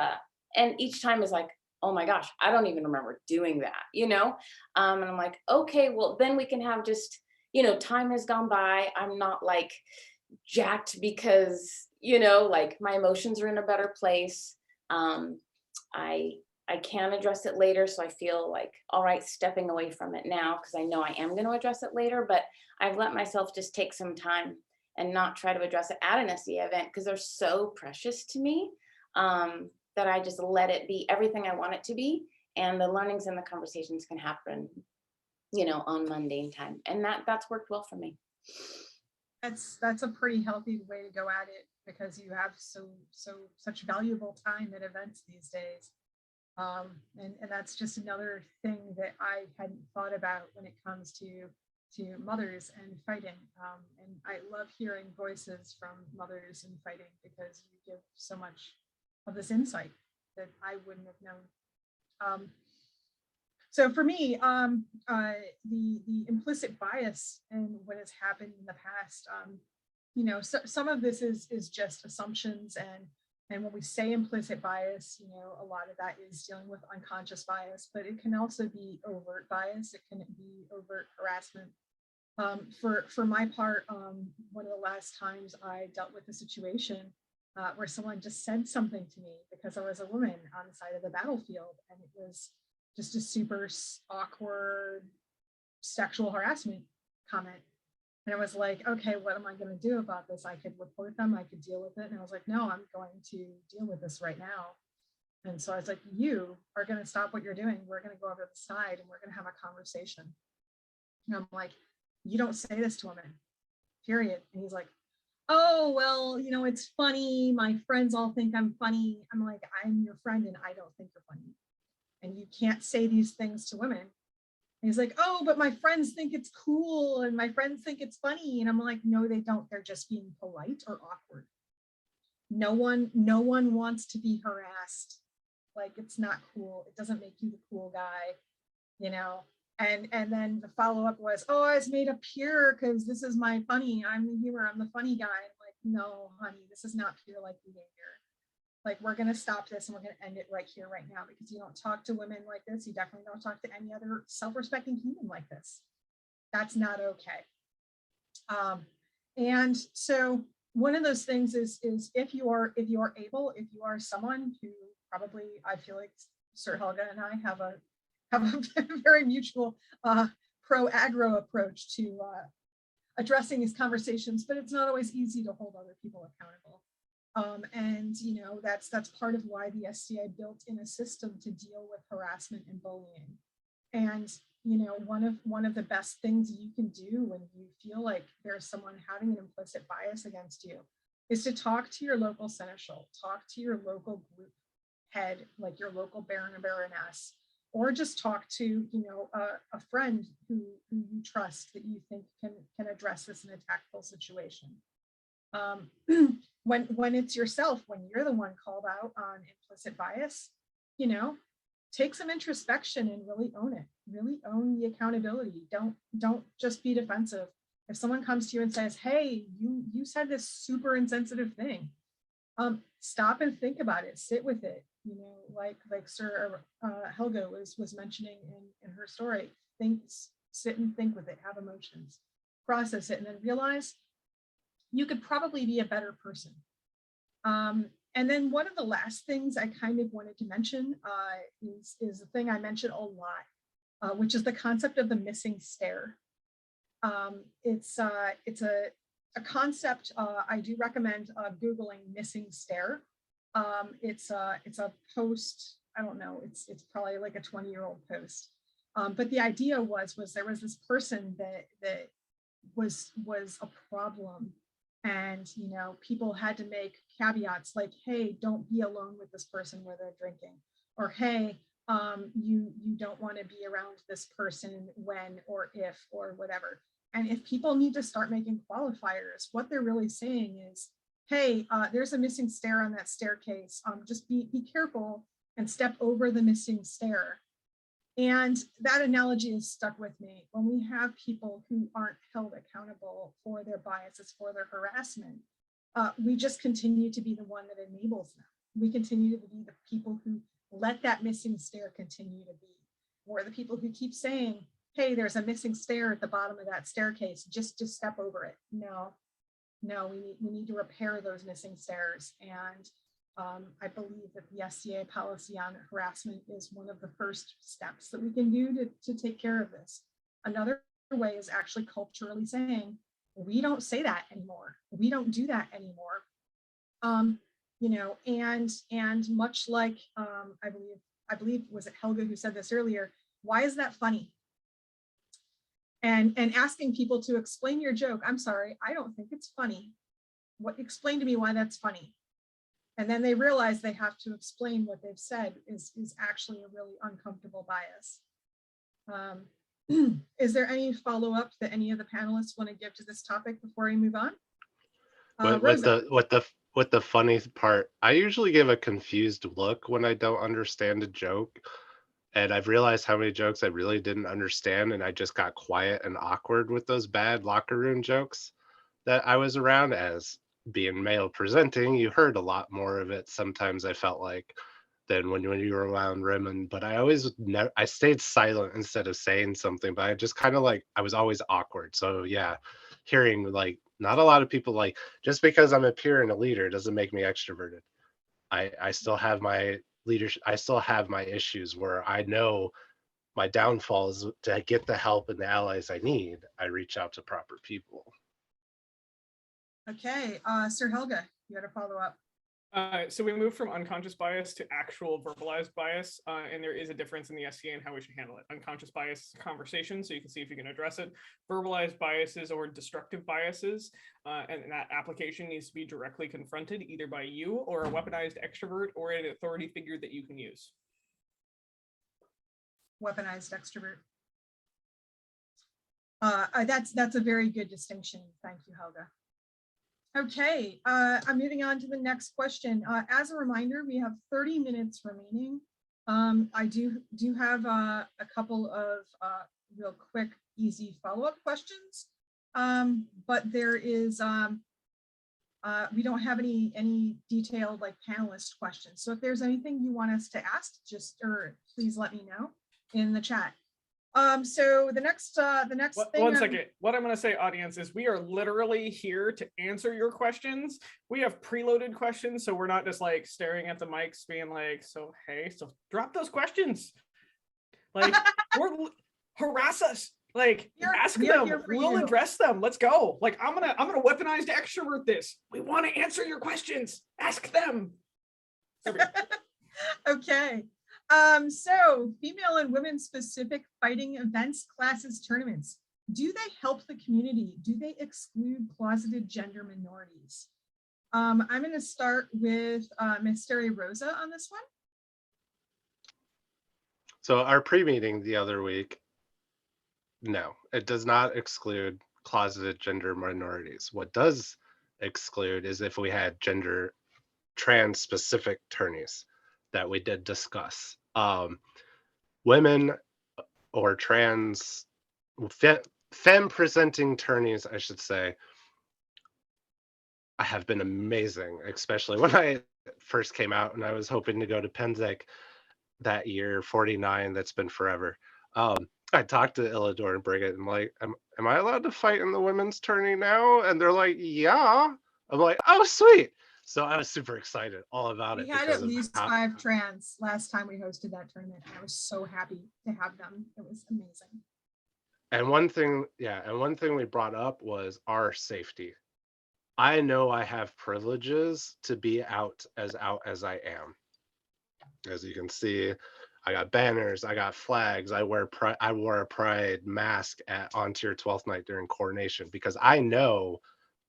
each time is like, oh my gosh, I don't even remember doing that, and I'm like, okay, well, then we can have just, time has gone by. I'm not like jacked because, like my emotions are in a better place. I can address it later, so I feel like, all right, stepping away from it now because I know I am going to address it later, but I've let myself just take some time and not try to address it at an SEA event because they're so precious to me, that I just let it be everything I want it to be, and the learnings and the conversations can happen, on mundane time, and that's worked well for me. That's a pretty healthy way to go at it, because you have such valuable time at events these days. And that's just another thing that I hadn't thought about when it comes to mothers and fighting. And I love hearing voices from mothers and fighting, because you give so much of this insight that I wouldn't have known. So for me, the implicit bias and what has happened in the past, so some of this is just assumptions, and when we say implicit bias, a lot of that is dealing with unconscious bias, but it can also be overt bias. It can be overt harassment. For my part, one of the last times I dealt with a situation where someone just said something to me because I was a woman on the side of the battlefield, and it was just a super awkward sexual harassment comment. And I was like, okay, what am I going to do about this? I could report them, I could deal with it. And I was like, no, I'm going to deal with this right now. And so I was like, you are going to stop what you're doing. We're going to go over to the side and we're going to have a conversation. And I'm like, you don't say this to women, period. And he's like, oh, well, it's funny. My friends all think I'm funny. I'm like, I'm your friend and I don't think you're funny. And you can't say these things to women. And he's like, oh, but my friends think it's cool and my friends think it's funny. And I'm like, no, they don't. They're just being polite or awkward. No one wants to be harassed. Like, it's not cool. It doesn't make you the cool guy, And then the follow-up was, oh, I was made up here because this is my funny. I'm the humor. I'm the funny guy. I'm like, no, honey, this is not peer-like behavior. Like, we're going to stop this and we're going to end it right here, right now, because you don't talk to women like this. You definitely don't talk to any other self-respecting human like this. That's not okay. And so one of those things is if you are someone who probably, I feel like Sir Helga and I have a very mutual pro-aggro approach to addressing these conversations, but it's not always easy to hold other people accountable. And that's part of why the SCA built in a system to deal with harassment and bullying. And one of the best things you can do when you feel like there's someone having an implicit bias against you is to talk to your local seneschal, talk to your local group head, like your local baron or baroness, or just talk to, a friend who you trust that you think can address this in a tactful situation. When it's yourself, when you're the one called out on implicit bias, take some introspection and really own it. Really own the accountability. Don't just be defensive. If someone comes to you and says, hey, you said this super insensitive thing, stop and think about it. Sit with it. Like Sir Helga was mentioning in her story. Sit and think with it. Have emotions. Process it, and then realize you could probably be a better person. And then one of the last things I kind of wanted to mention is a thing I mention a lot, which is the concept of the missing stare. It's a concept I do recommend Googling missing stare. It's a post, I don't know, it's probably like a 20-year-old post. But the idea was there was this person that was a problem. And, people had to make caveats like, hey, don't be alone with this person where they're drinking. Or, hey, you don't want to be around this person when or if or whatever. And if people need to start making qualifiers, what they're really saying is, hey, there's a missing stair on that staircase. Just be careful and step over the missing stair. And that analogy has stuck with me. When we have people who aren't held accountable for their biases, for their harassment, we just continue to be the one that enables them. We continue to be the people who let that missing stair continue to be. Or the people who keep saying, hey, there's a missing stair at the bottom of that staircase, just step over it. No, we need to repair those missing stairs. And I believe that the SCA policy on harassment is one of the first steps that we can do to take care of this. Another way is actually culturally saying, we don't say that anymore. We don't do that anymore. And much like I believe was it Helga who said this earlier, why is that funny? And asking people to explain your joke. I'm sorry, I don't think it's funny. Explain to me why that's funny. And then they realize they have to explain what they've said is actually a really uncomfortable bias. Is there any follow-up that any of the panelists want to give to this topic before we move on? With the funny part, I usually give a confused look when I don't understand a joke. And I've realized how many jokes I really didn't understand, and I just got quiet and awkward with those bad locker room jokes that I was around. As being male presenting, you heard a lot more of it sometimes, I felt like, than when you were around women. But I stayed silent instead of saying something, but I just kind of I was always awkward. So yeah, hearing not a lot of people just because I'm a peer and a leader doesn't make me extroverted. I still have my leadership. I still have my issues where I know my downfall is to get the help and the allies I need. I reach out to proper people. Okay, Sir Helga, you had a follow up. So we moved from unconscious bias to actual verbalized bias, and there is a difference in the SCA and how we should handle it. Unconscious bias is conversation, so you can see if you can address it. Verbalized biases or destructive biases, and that application needs to be directly confronted either by you or a weaponized extrovert or an authority figure that you can use. Weaponized extrovert. That's a very good distinction. Thank you, Helga. Okay, I'm moving on to the next question. As a reminder, we have 30 minutes remaining. I do have a couple of real quick, easy follow-up questions, but there is, we don't have any detailed panelist questions. So if there's anything you want us to ask, please let me know in the chat. So the next thing. One second. What I'm going to say, audience, is we are literally here to answer your questions. We have preloaded questions, so we're not just staring at the mics, being so hey, so drop those questions. Or harass us. Ask them. We'll address them. Let's go. I'm gonna weaponize to extrovert this. We want to answer your questions. Ask them. Okay. So female and women specific fighting events, classes, tournaments. Do they help the community? Do they exclude closeted gender minorities? I'm going to start with Ms. Terry Rosa on this one. So our pre-meeting the other week, no, it does not exclude closeted gender minorities. What does exclude is if we had gender trans specific tourneys that we did discuss. Women or trans femme presenting tourneys, I should say, have been amazing, especially when I first came out and I was hoping to go to Penzek that year, 49, that's been forever. I talked to Illidor and Brigitte and like, am I allowed to fight in the women's tourney now? And they're like, yeah. I'm like, oh, sweet. So I was super excited all about it. We had because at of least how- 5 trans last time we hosted that tournament. I was so happy to have them. It was amazing. And one thing we brought up was our safety. I know I have privileges to be out as I am. As you can see, I got banners, I got flags, I wore a pride mask on tier 12th night during coronation because I know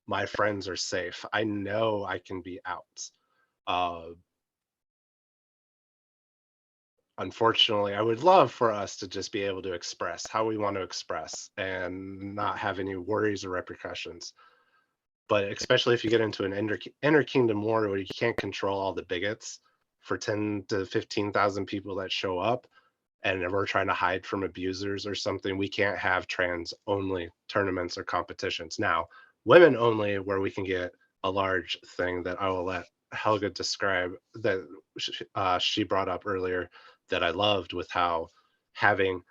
my friends are safe. I know I can be out. Unfortunately, I would love for us to just be able to express how we want to express and not have any worries or repercussions. But especially if you get into an inter kingdom war where you can't control all the bigots for 10 to 15,000 people that show up, and we're trying to hide from abusers or something, we can't have trans only tournaments or competitions. Now, women only, where we can get a large thing that I will let Helga describe, that she brought up earlier, that I loved, with how having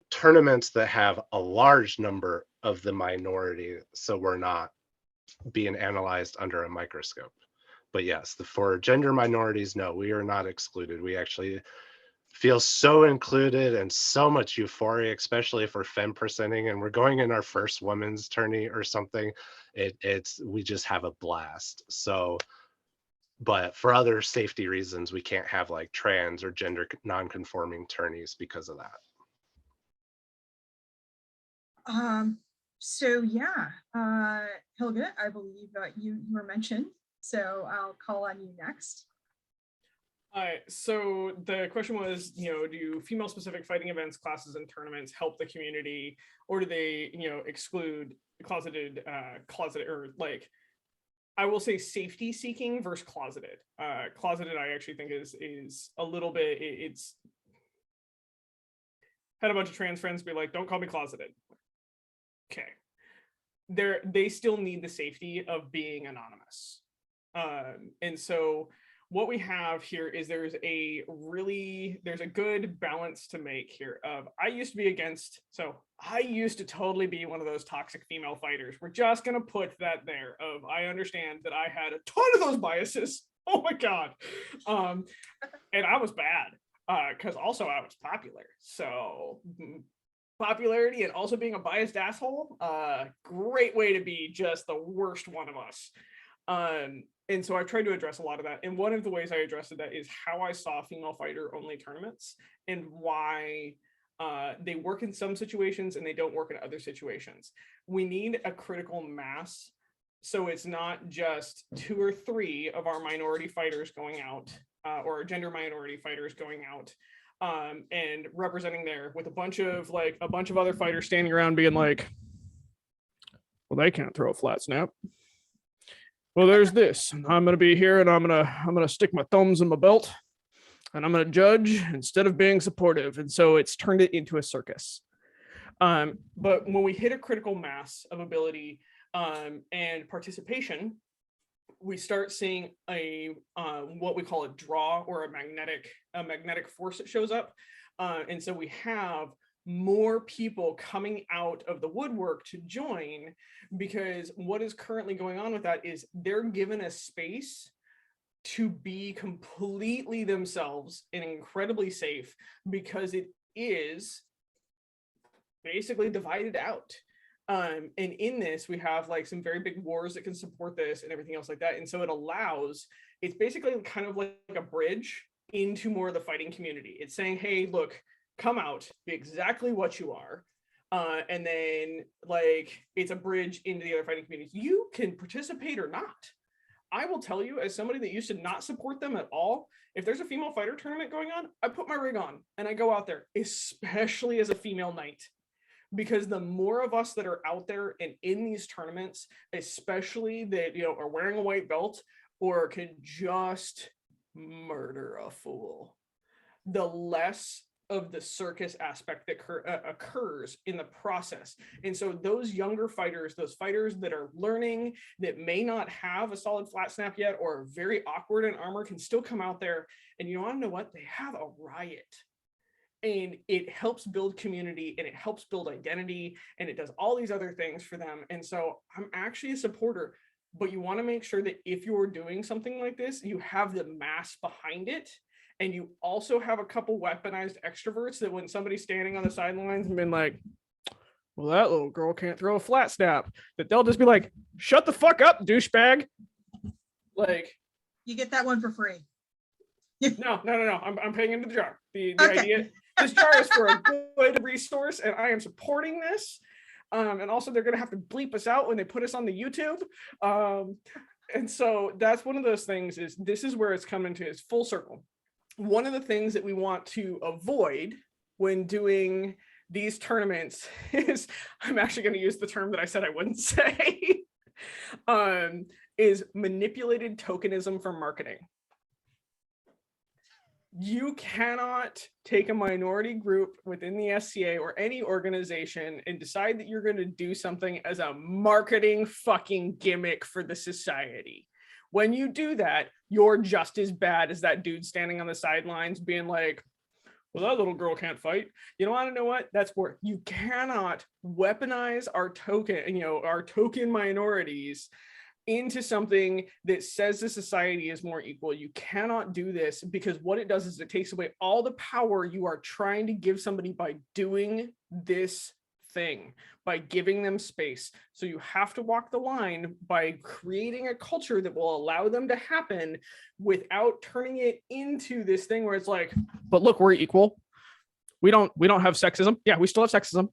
tournaments that have a large number of the minority, so we're not being analyzed under a microscope. But yes, for gender minorities, no, we are not excluded. We actually feel so included and so much euphoria, especially if we're femme presenting and we're going in our first women's tourney or something. We just have a blast. So, but for other safety reasons, we can't have like trans or gender non-conforming tourneys because of that. So yeah, Helga, I believe you were mentioned, so I'll call on you next. So the question was, do female specific fighting events, classes, and tournaments help the community, or do they, exclude closeted, or like, I will say safety seeking versus closeted. Closeted, I actually think is a little bit, it's had a bunch of trans friends be like, don't call me closeted. Okay. They still need the safety of being anonymous. And so what we have here is there's a good balance to make here of, I used to totally be one of those toxic female fighters. We're just going to put that there of, I understand that I had a ton of those biases. Oh my God. And I was bad because also I was popular. So popularity and also being a biased asshole, great way to be just the worst one of us. And so I've tried to address a lot of that. And one of the ways I addressed that is how I saw female fighter only tournaments and why they work in some situations and they don't work in other situations. We need a critical mass. So it's not just 2 or 3 of our minority fighters going out or gender minority fighters going out and representing there with a bunch of other fighters standing around being like, well, they can't throw a flat snap. Well, there's this. I'm going to be here and I'm going to stick my thumbs in my belt and I'm going to judge instead of being supportive. And so it's turned it into a circus. But when we hit a critical mass of ability and participation, we start seeing a what we call a draw or a magnetic force that shows up. And so we have more people coming out of the woodwork to join, because what is currently going on with that is they're given a space to be completely themselves and incredibly safe, because it is basically divided out. And in this, we have like some very big wars that can support this and everything else like that. And so it's basically kind of like a bridge into more of the fighting community. It's saying, hey, look, come out, be exactly what you are. And then like it's a bridge into the other fighting communities. You can participate or not. I will tell you, as somebody that used to not support them at all, if there's a female fighter tournament going on, I put my rig on and I go out there, especially as a female knight. Because the more of us that are out there and in these tournaments, especially that, you know, are wearing a white belt or can just murder a fool, the less of the circus aspect that occurs in the process. And so those younger fighters, those fighters that are learning, that may not have a solid flat snap yet or are very awkward in armor, can still come out there. And you want to know what? They have a riot. And it helps build community and it helps build identity and it does all these other things for them. And so I'm actually a supporter, but you want to make sure that if you're doing something like this, you have the mass behind it. And you also have a couple weaponized extroverts that when somebody's standing on the sidelines and been like, well, that little girl can't throw a flat snap, that they'll just be like, shut the fuck up, douchebag. Like, You get that one for free. no. I'm paying into the jar. The Okay. idea, this jar is for a good resource and I am supporting this. And also they're going to have to bleep us out when they put us on the YouTube. And so that's one of those things is this is where it's coming to its full circle. One of the things that we want to avoid when doing these tournaments is, I'm actually going to use the term that I said I wouldn't say, is manipulated tokenism for marketing. You cannot take a minority group within the SCA or any organization and decide that you're going to do something as a marketing fucking gimmick for the society. When you do that, you're just as bad as that dude standing on the sidelines being like, well, that little girl can't fight. You don't want to know what? That's where you cannot weaponize our token, you know, our token minorities into something that says the society is more equal. You cannot do this because what it does is it takes away all the power you are trying to give somebody by doing this thing, by giving them space. So you have to walk the line by creating a culture that will allow them to happen without turning it into this thing where it's like, but look, we're equal. We don't have sexism. Yeah, we still have sexism.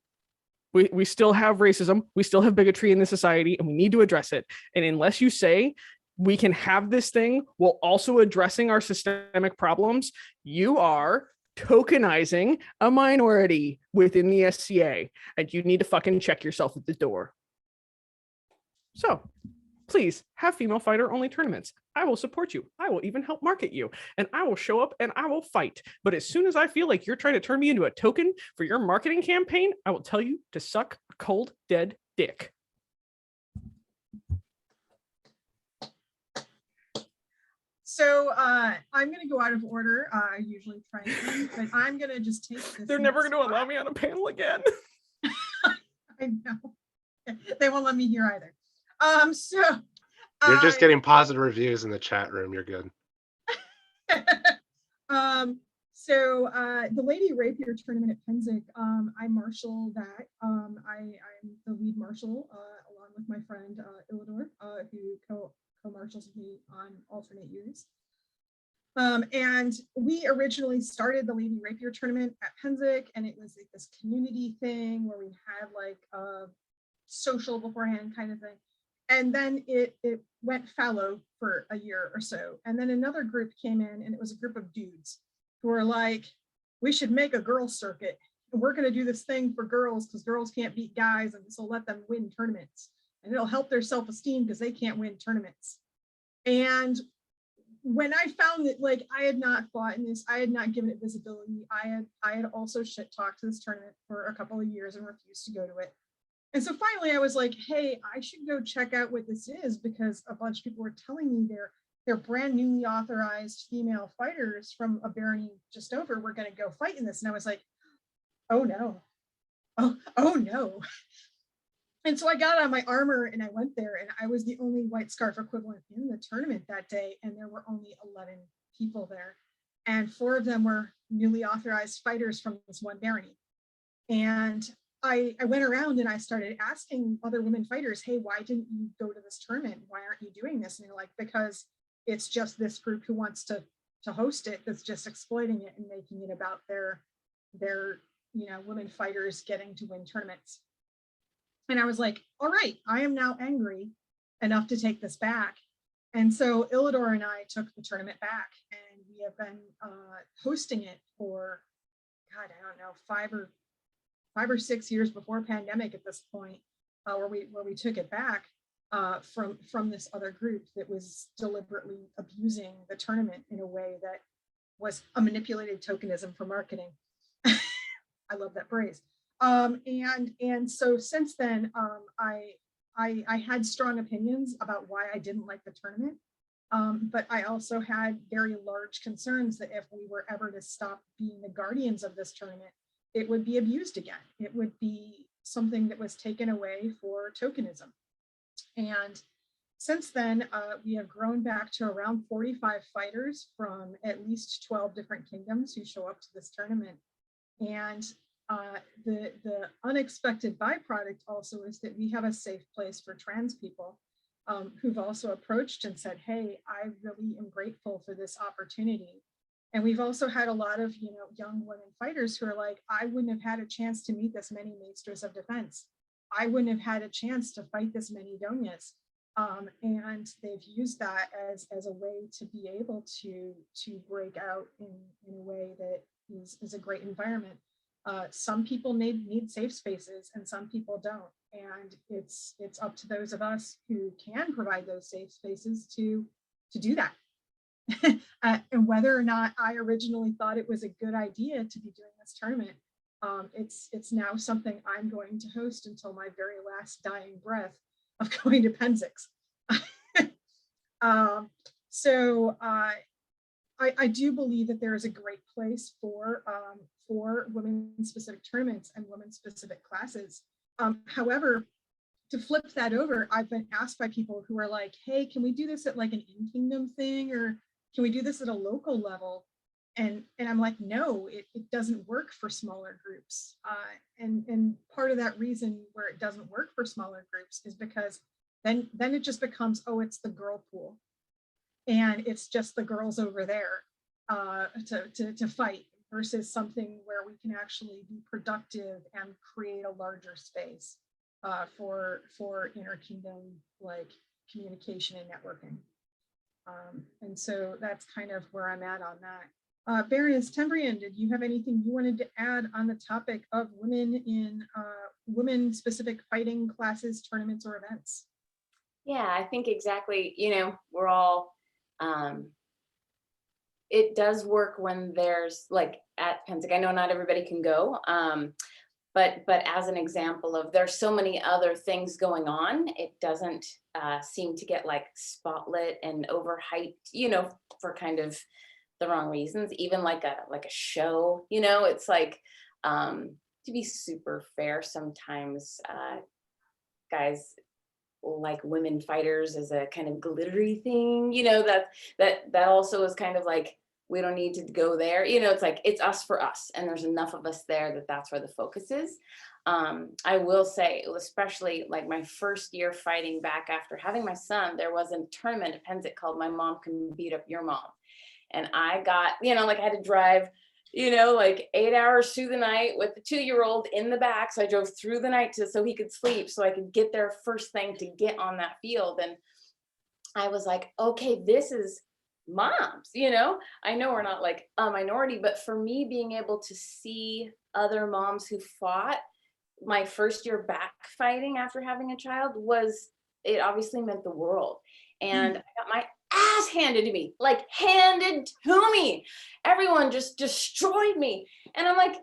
We still have racism. We still have bigotry in the society and we need to address it. And unless you say we can have this thing while also addressing our systemic problems, you are tokenizing a minority within the SCA and you need to fucking check yourself at the door. So please have female fighter only tournaments. I will support you. I will even help market you and I will show up and I will fight. But as soon as I feel like you're trying to turn me into a token for your marketing campaign, I will tell you to suck a cold, dead dick. So I'm going to go out of order. I usually try and, but I'm going to just take this. They're never next going to allow spot. me on a panel again. I know. They won't let me here either. So You're just getting positive reviews in the chat room. You're good. So the Lady Rapier tournament at Penzic, I marshal that. I'm the lead marshal along with my friend Ilidor, who co-marshals me on alternate years. And we originally started the Lady Rapier tournament at Penzic, and it was like this community thing where we had like a social beforehand kind of thing. And then it went fallow for a year or so. And then another group came in, and it was a group of dudes who were like, we should make a girls circuit. And we're going to do this thing for girls because girls can't beat guys, and this will let them win tournaments. And it'll help their self-esteem because they can't win tournaments. And when I found that, like, I had not fought in this, I had not given it visibility. I had also shit talked to this tournament for a couple of years and refused to go to it. And so finally I was like, hey, I should go check out what this is, because a bunch of people were telling me they're brand newly authorized female fighters from a barony just over. We're going to go fight in this. And I was like, oh no, oh no. And so I got on my armor and I went there, and I was the only white scarf equivalent in the tournament that day. And there were only 11 people there. And 4 of them were newly authorized fighters from this one barony. And I went around and I started asking other women fighters, hey, why didn't you go to this tournament? Why aren't you doing this? And they're like, because it's just this group who wants to host it that's just exploiting it and making it about their women fighters getting to win tournaments. And I was like, all right, I am now angry enough to take this back. And so Illidor and I took the tournament back, and we have been hosting it for, God, I don't know, 5 or 6 years before pandemic at this point, where we took it back from this other group that was deliberately abusing the tournament in a way that was a manipulated tokenism for marketing. I love that phrase. And so since then, I had strong opinions about why I didn't like the tournament. But I also had very large concerns that if we were ever to stop being the guardians of this tournament, it would be abused again. It would be something that was taken away for tokenism. And since then, we have grown back to around 45 fighters from at least 12 different kingdoms who show up to this tournament. And the unexpected byproduct also is that we have a safe place for trans people who've also approached and said, hey, I really am grateful for this opportunity. And we've also had a lot of young women fighters who are like, I wouldn't have had a chance to meet this many maesters of defense. I wouldn't have had a chance to fight this many donyas. And they've used that as a way to be able to break out in a way that is a great environment. Some people need safe spaces and some people don't. And it's up to those of us who can provide those safe spaces to do that. And whether or not I originally thought it was a good idea to be doing this tournament, it's now something I'm going to host until my very last dying breath of going to Penzix. So I do believe that there is a great place for women-specific tournaments and women-specific classes. However, to flip that over, I've been asked by people who are like, hey, can we do this at like an in-kingdom thing, or can we do this at a local level? And I'm like, no, it doesn't work for smaller groups. And part of that reason where it doesn't work for smaller groups is because then it just becomes, oh, it's the girl pool. And it's just the girls over there to fight, versus something where we can actually be productive and create a larger space for inter-kingdom like communication and networking. And so that's kind of where I'm at on that. Baroness Timbrians, did you have anything you wanted to add on the topic of women in women-specific fighting classes, tournaments, or events? Yeah, I think exactly, we're all, it does work when there's like at Penzix. I know not everybody can go, but as an example of there's so many other things going on, it doesn't seem to get like spotlit and overhyped, for kind of the wrong reasons. Even like a show, it's like, to be super fair, sometimes guys like women fighters as a kind of glittery thing, that also is kind of like, we don't need to go there, it's like, it's us for us, and there's enough of us there that's where the focus is. I will say, especially like my first year fighting back after having my son, there was a tournament at Penzix called My Mom Can Beat Up Your Mom. And I got, like I had to drive, like 8 hours through the night with the 2-year-old in the back. So I drove through the night so he could sleep, so I could get there first thing to get on that field. And I was like, okay, this is moms, I know we're not like a minority, but for me, being able to see other moms who fought my first year back fighting after having a child it obviously meant the world. And I got my ass handed to me, like handed to me. Everyone just destroyed me. And I'm like,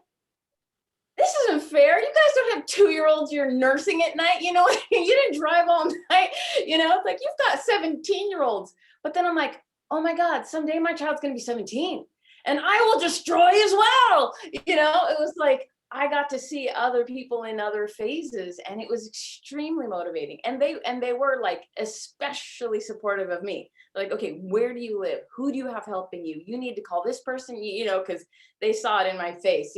this isn't fair. You guys don't have 2-year-olds you're nursing at night, you didn't drive all night, it's like, you've got 17-year-olds. But then I'm like, oh my God, someday my child's gonna be 17 and I will destroy as well. It was like, I got to see other people in other phases, and it was extremely motivating. And they were like especially supportive of me. Like, okay, where do you live? Who do you have helping you? You need to call this person, because they saw it in my face,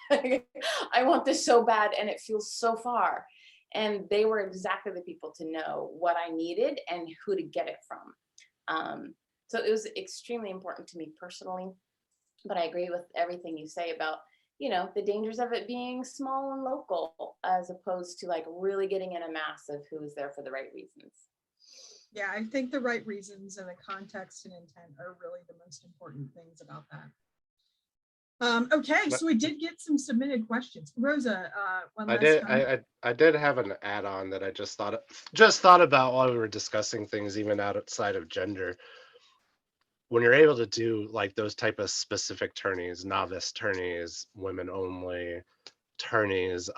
I want this so bad and it feels so far. And they were exactly the people to know what I needed and who to get it from. So it was extremely important to me personally, but I agree with everything you say about, you know, the dangers of it being small and local, as opposed to like really getting in a mass of who is there for the right reasons. Yeah, I think the right reasons and the context and intent are really the most important things about that. Okay, so we did get some submitted questions. Rosa, one I last did. time. I did have an add-on that I just thought about while we were discussing things, even outside of gender. When you're able to do like those type of specific tourneys, novice tourneys, women only tourneys,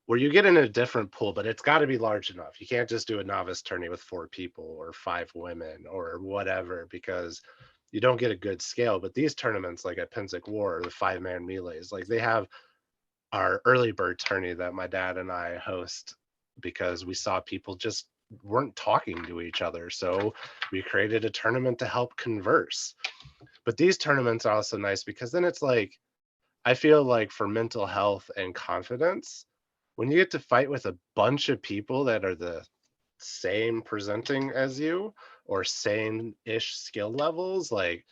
where you get in a different pool, but it's got to be large enough. You can't just do a novice tourney with 4 people or 5 women or whatever, because you don't get a good scale. But these tournaments, like at Pensick War or the 5-man melees, like they have our early bird tourney that my dad and I host, because we saw people just weren't talking to each other. So we created a tournament to help converse. But these tournaments are also nice because then it's like, I feel like for mental health and confidence, when you get to fight with a bunch of people that are the same presenting as you or same-ish skill levels, like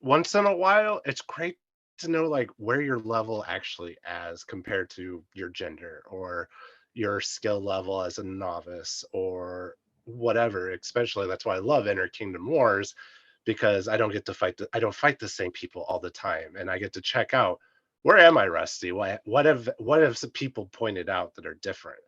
once in a while, it's great to know like where your level actually as compared to your gender or your skill level as a novice or whatever. Especially that's why I love Inner Kingdom Wars, because I don't get to I don't fight the same people all the time, and I get to check out, where am I rusty? What have some people pointed out that are different?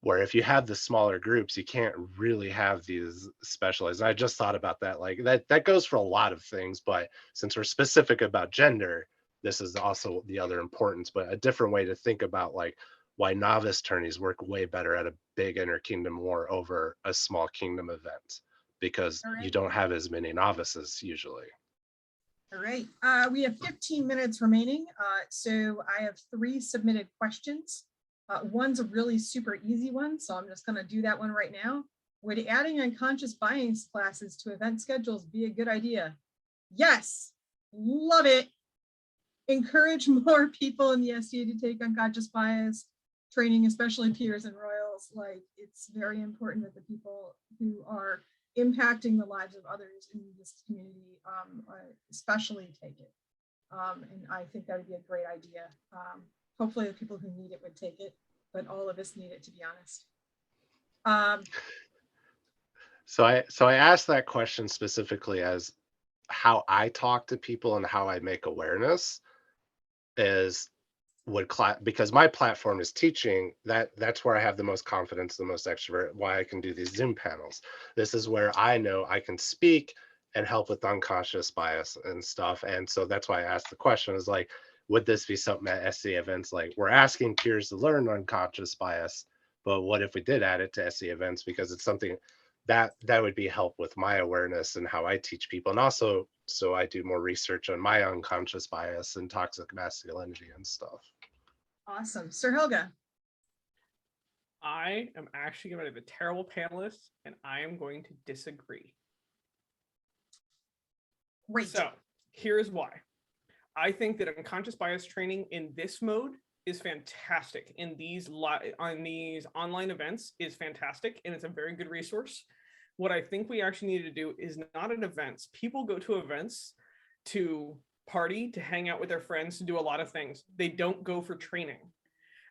Where if you have the smaller groups, you can't really have these specialized. I just thought about that. Like that goes for a lot of things, but since we're specific about gender, this is also the other importance, but a different way to think about like why novice tourneys work way better at a big Inner Kingdom War over a small kingdom event, because All you right. don't have as many novices usually. All right, we have 15 minutes remaining. So I have 3 submitted questions. One's a really super easy one, so I'm just gonna do that one right now. Would adding unconscious bias classes to event schedules be a good idea? Yes, love it. Encourage more people in the SDA to take unconscious bias training, especially peers and royals. Like, it's very important that the people who are impacting the lives of others in this community especially take it. And I think that would be a great idea. Hopefully the people who need it would take it, but all of us need it, to be honest. So I asked that question specifically as how I talk to people and how I make awareness is because my platform is teaching. That's where I have the most confidence, the most extrovert, why I can do these Zoom panels. This is where I know I can speak and help with unconscious bias and stuff. And so that's why I asked the question, is like, would this be something at SC events? Like, we're asking peers to learn unconscious bias, but what if we did add it to SC events? Because it's something that would be help with my awareness and how I teach people. And also, so I do more research on my unconscious bias and toxic masculinity and stuff. Awesome. Sir Helga. I am actually going to be a terrible panelist, and I am going to disagree. Great. So here's why. I think that unconscious bias training in this mode is fantastic. In these online events is fantastic, and it's a very good resource. What I think we actually need to do is not at events. People go to events to party, to hang out with their friends, to do a lot of things. They don't go for training.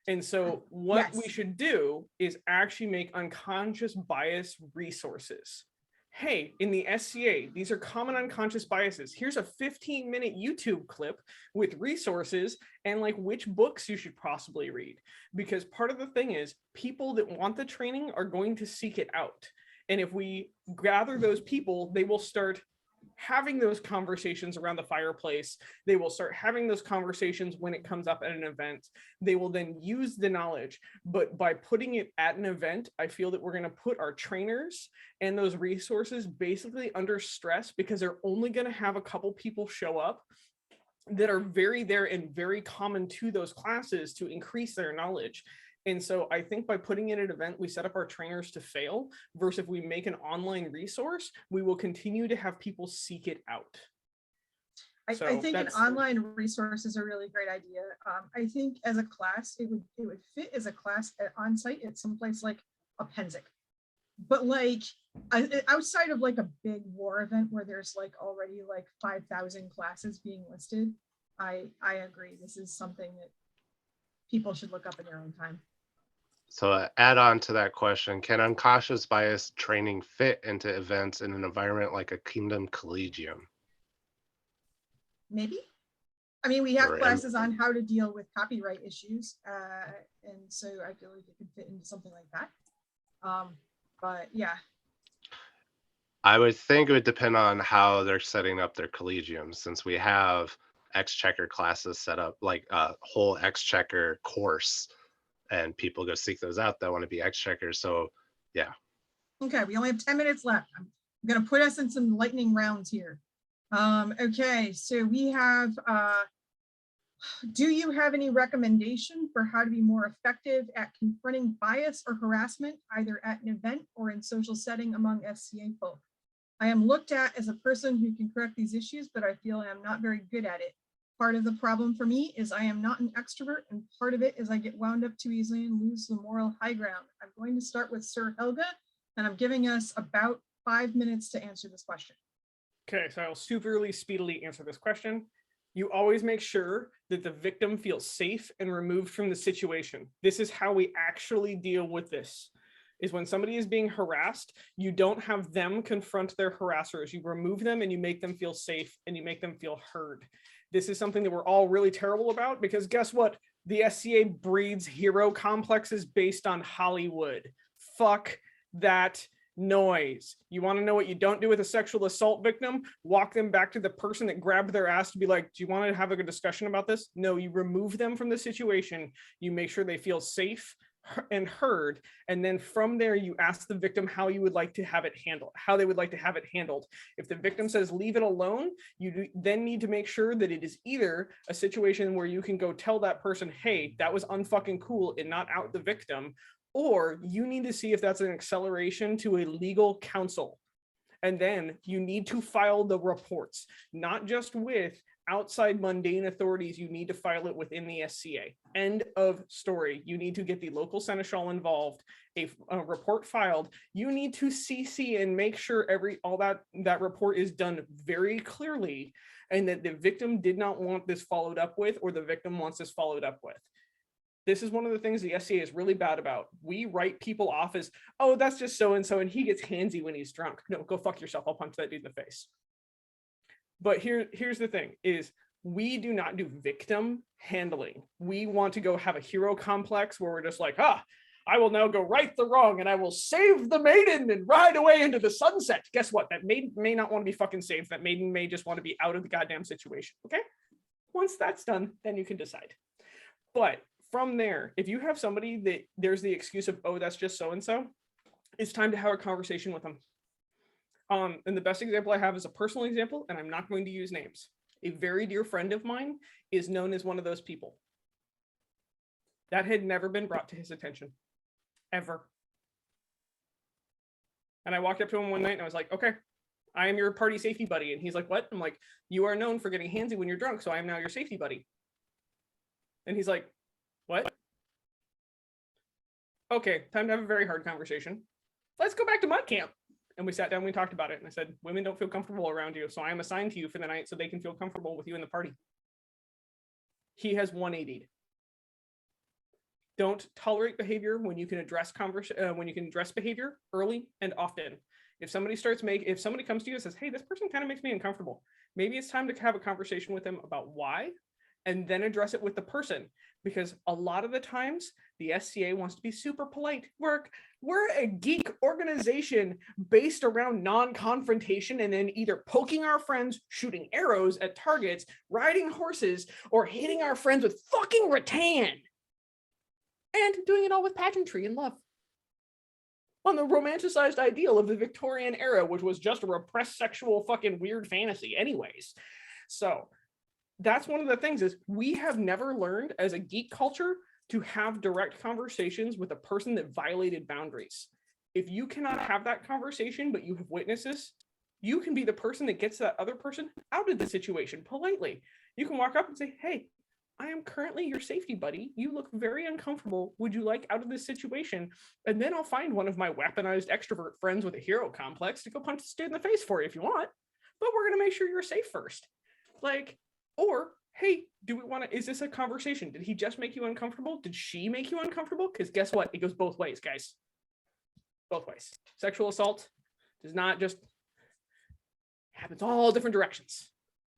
And so what we should do is actually make unconscious bias resources. Hey, in the SCA, these are common unconscious biases. Here's a 15-minute YouTube clip with resources and like which books you should possibly read. Because part of the thing is people that want the training are going to seek it out. And if we gather those people, they will start having those conversations around the fireplace. They will start having those conversations when it comes up at an event. They will then use the knowledge. But by putting it at an event, I feel that we're going to put our trainers and those resources basically under stress, because they're only going to have a couple people show up that are very there and very common to those classes to increase their knowledge. And so I think by putting in an event, we set up our trainers to fail, versus if we make an online resource, we will continue to have people seek it out. I think an online resource is a really great idea. I think as a class, it would fit as a class on site at someplace like a Pensick. but like outside of like a big war event where there's like already like 5,000 classes being listed, I agree. This is something that people should look up in their own time. So add on to that question, can unconscious bias training fit into events in an environment like a Kingdom Collegium? Maybe. I mean, we have Or classes on how to deal with copyright issues. And so I feel like it could fit into something like that. But yeah. I would think it would depend on how they're setting up their collegiums, since we have Exchequer classes set up, like a whole Exchequer course, and people go seek those out that want to be Exchequers. So yeah. Okay, we only have 10 minutes left. I'm going to put us in some lightning rounds here. Okay, so we have, do you have any recommendation for how to be more effective at confronting bias or harassment, either at an event or in social setting among SCA folk? I am looked at as a person who can correct these issues, but I feel I am not very good at it. Part of the problem for me is I am not an extrovert, and part of it is I get wound up too easily and lose the moral high ground. I'm going to start with Sir Helga, and I'm giving us about 5 minutes to answer this question. Okay, so I'll superly speedily answer this question. You always make sure that the victim feels safe and removed from the situation. This is how we actually deal with this, is when somebody is being harassed, you don't have them confront their harassers. You remove them and you make them feel safe and you make them feel heard. This is something that we're all really terrible about, because guess what? The SCA breeds hero complexes based on Hollywood. Fuck that noise. You want to know what you don't do with a sexual assault victim? Walk them back to the person that grabbed their ass to be like, do you want to have a good discussion about this? No, you remove them from the situation. You make sure they feel safe and heard, and then from there you ask the victim how you would like to have it handled, how they would like to have it handled. If the victim says leave it alone, you then need to make sure that it is either a situation where you can go tell that person, hey, that was unfucking cool, and not out the victim, or you need to see if that's an acceleration to a legal counsel. And then you need to file the reports, not just with outside mundane authorities. You need to file it within the SCA. End of story. You need to get the local seneschal involved, a report filed. You need to CC and make sure all that report is done very clearly, and that the victim did not want this followed up with, or the victim wants this followed up with. This is one of the things the SCA is really bad about. We write people off as, oh, that's just so-and-so and he gets handsy when he's drunk. No, go fuck yourself. I'll punch that dude in the face. But here's the thing, is we do not do victim handling. We want to go have a hero complex where we're just like, I will now go right the wrong and I will save the maiden and ride away into the sunset. Guess what? That maiden may not want to be fucking saved. That maiden may just want to be out of the goddamn situation. Okay? Once that's done, then you can decide. But from there, if you have somebody that there's the excuse of, oh, that's just so-and-so, it's time to have a conversation with them. And the best example I have is a personal example, and I'm not going to use names. A very dear friend of mine is known as one of those people. That had never been brought to his attention, ever. And I walked up to him one night and I was like, okay, I am your party safety buddy. And he's like, what? I'm like, you are known for getting handsy when you're drunk, so I am now your safety buddy. And he's like, what? Okay, time to have a very hard conversation. Let's go back to mud camp. And we sat down, we talked about it, and I said, women don't feel comfortable around you, so I am assigned to you for the night so they can feel comfortable with you in the party. He has 180'd. Don't tolerate behavior when you can address behavior early and often. If somebody comes to you and says, hey, this person kind of makes me uncomfortable, maybe it's time to have a conversation with them about why, and then address it with the person. Because a lot of the times the SCA wants to be super polite. We're a geek organization based around non-confrontation, and then either poking our friends, shooting arrows at targets, riding horses, or hitting our friends with fucking rattan. And doing it all with pageantry and love. On the romanticized ideal of the Victorian era, which was just a repressed sexual fucking weird fantasy anyways. So that's one of the things, is we have never learned as a geek culture to have direct conversations with a person that violated boundaries. If you cannot have that conversation, but you have witnesses, you can be the person that gets that other person out of the situation politely. You can walk up and say, hey, I am currently your safety buddy. You look very uncomfortable. Would you like out of this situation? And then I'll find one of my weaponized extrovert friends with a hero complex to go punch this dude in the face for you if you want. But we're going to make sure you're safe first. Like, or, hey, do we want to, is this a conversation? Did he just make you uncomfortable? Did she make you uncomfortable? Because guess what? It goes both ways, guys. Both ways. Sexual assault does not just happens all different directions.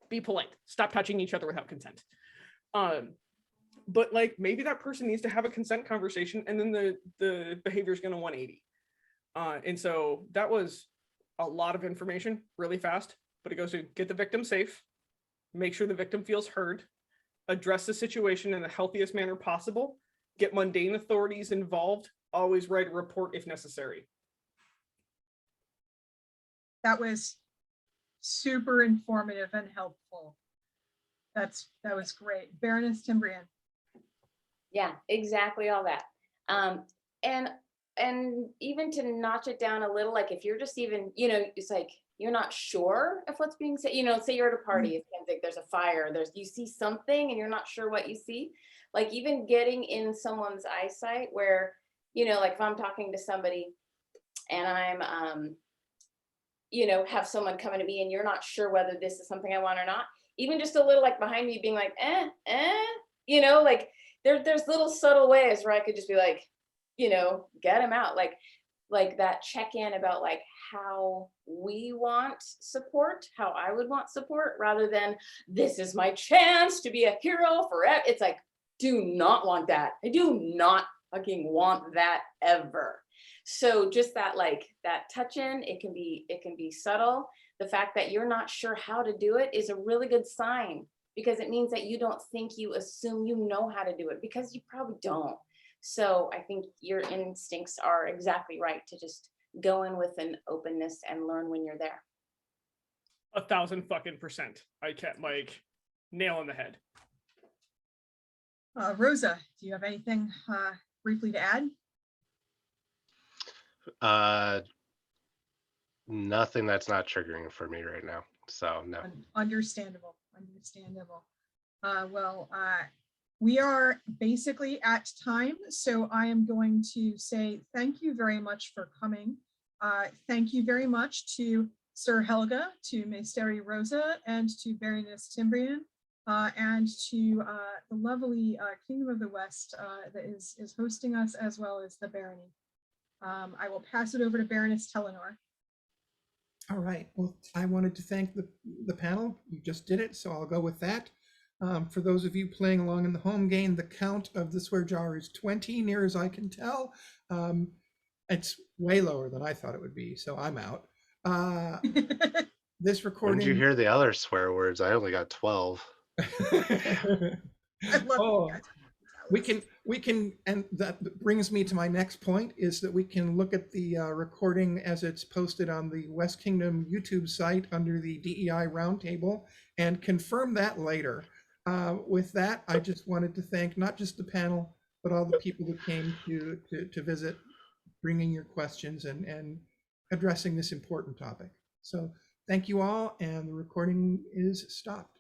Be polite. Stop touching each other without consent. But like maybe that person needs to have a consent conversation, and then the behavior is going to 180. And so that was a lot of information really fast, but it goes to get the victim safe, make sure the victim feels heard, address the situation in the healthiest manner possible, get mundane authorities involved, always write a report if necessary. That was super informative and helpful. That was great. Baroness Timbrian. Yeah, exactly all that. And even to notch it down a little, like if you're just even, it's like you're not sure if what's being said, say you're at a party, it seems like there's a fire, you see something and you're not sure what you see. Like even getting in someone's eyesight where, like if I'm talking to somebody and I'm have someone coming to me and you're not sure whether this is something I want or not, even just a little like behind me being like, like there's little subtle ways where I could just be like, get him out. Like that check-in about like how we want support, how I would want support, rather than this is my chance to be a hero forever. It's like, do not want that. I do not fucking want that ever. So just that, like that touch in, it can be subtle. The fact that you're not sure how to do it is a really good sign, because it means that you don't think, you assume you know how to do it, because you probably don't. So I think your instincts are exactly right to just go in with an openness and learn when you're there. 1000% I kept like nail on the head. Rosa, do you have anything briefly to add? Nothing that's not triggering for me right now. So no. Understandable. We are basically at time, so I am going to say thank you very much for coming. Thank you very much to Sir Helga, to Maesteri Rosa, and to Baroness Timbrian, and to the lovely Kingdom of the West that is hosting us, as well as the Barony. I will pass it over to Baroness Telenor. All right. Well, I wanted to thank the panel. You just did it, so I'll go with that. For those of you playing along in the home game, the count of the swear jar is 20, near as I can tell. It's way lower than I thought it would be, so I'm out. This recording. When did you hear the other swear words? I only got 12. I love we can, and that brings me to my next point, is that we can look at the recording as it's posted on the West Kingdom YouTube site under the DEI Roundtable and confirm that later. With that, I just wanted to thank not just the panel, but all the people who came to visit, bringing your questions and addressing this important topic. So thank you all, and the recording is stopped.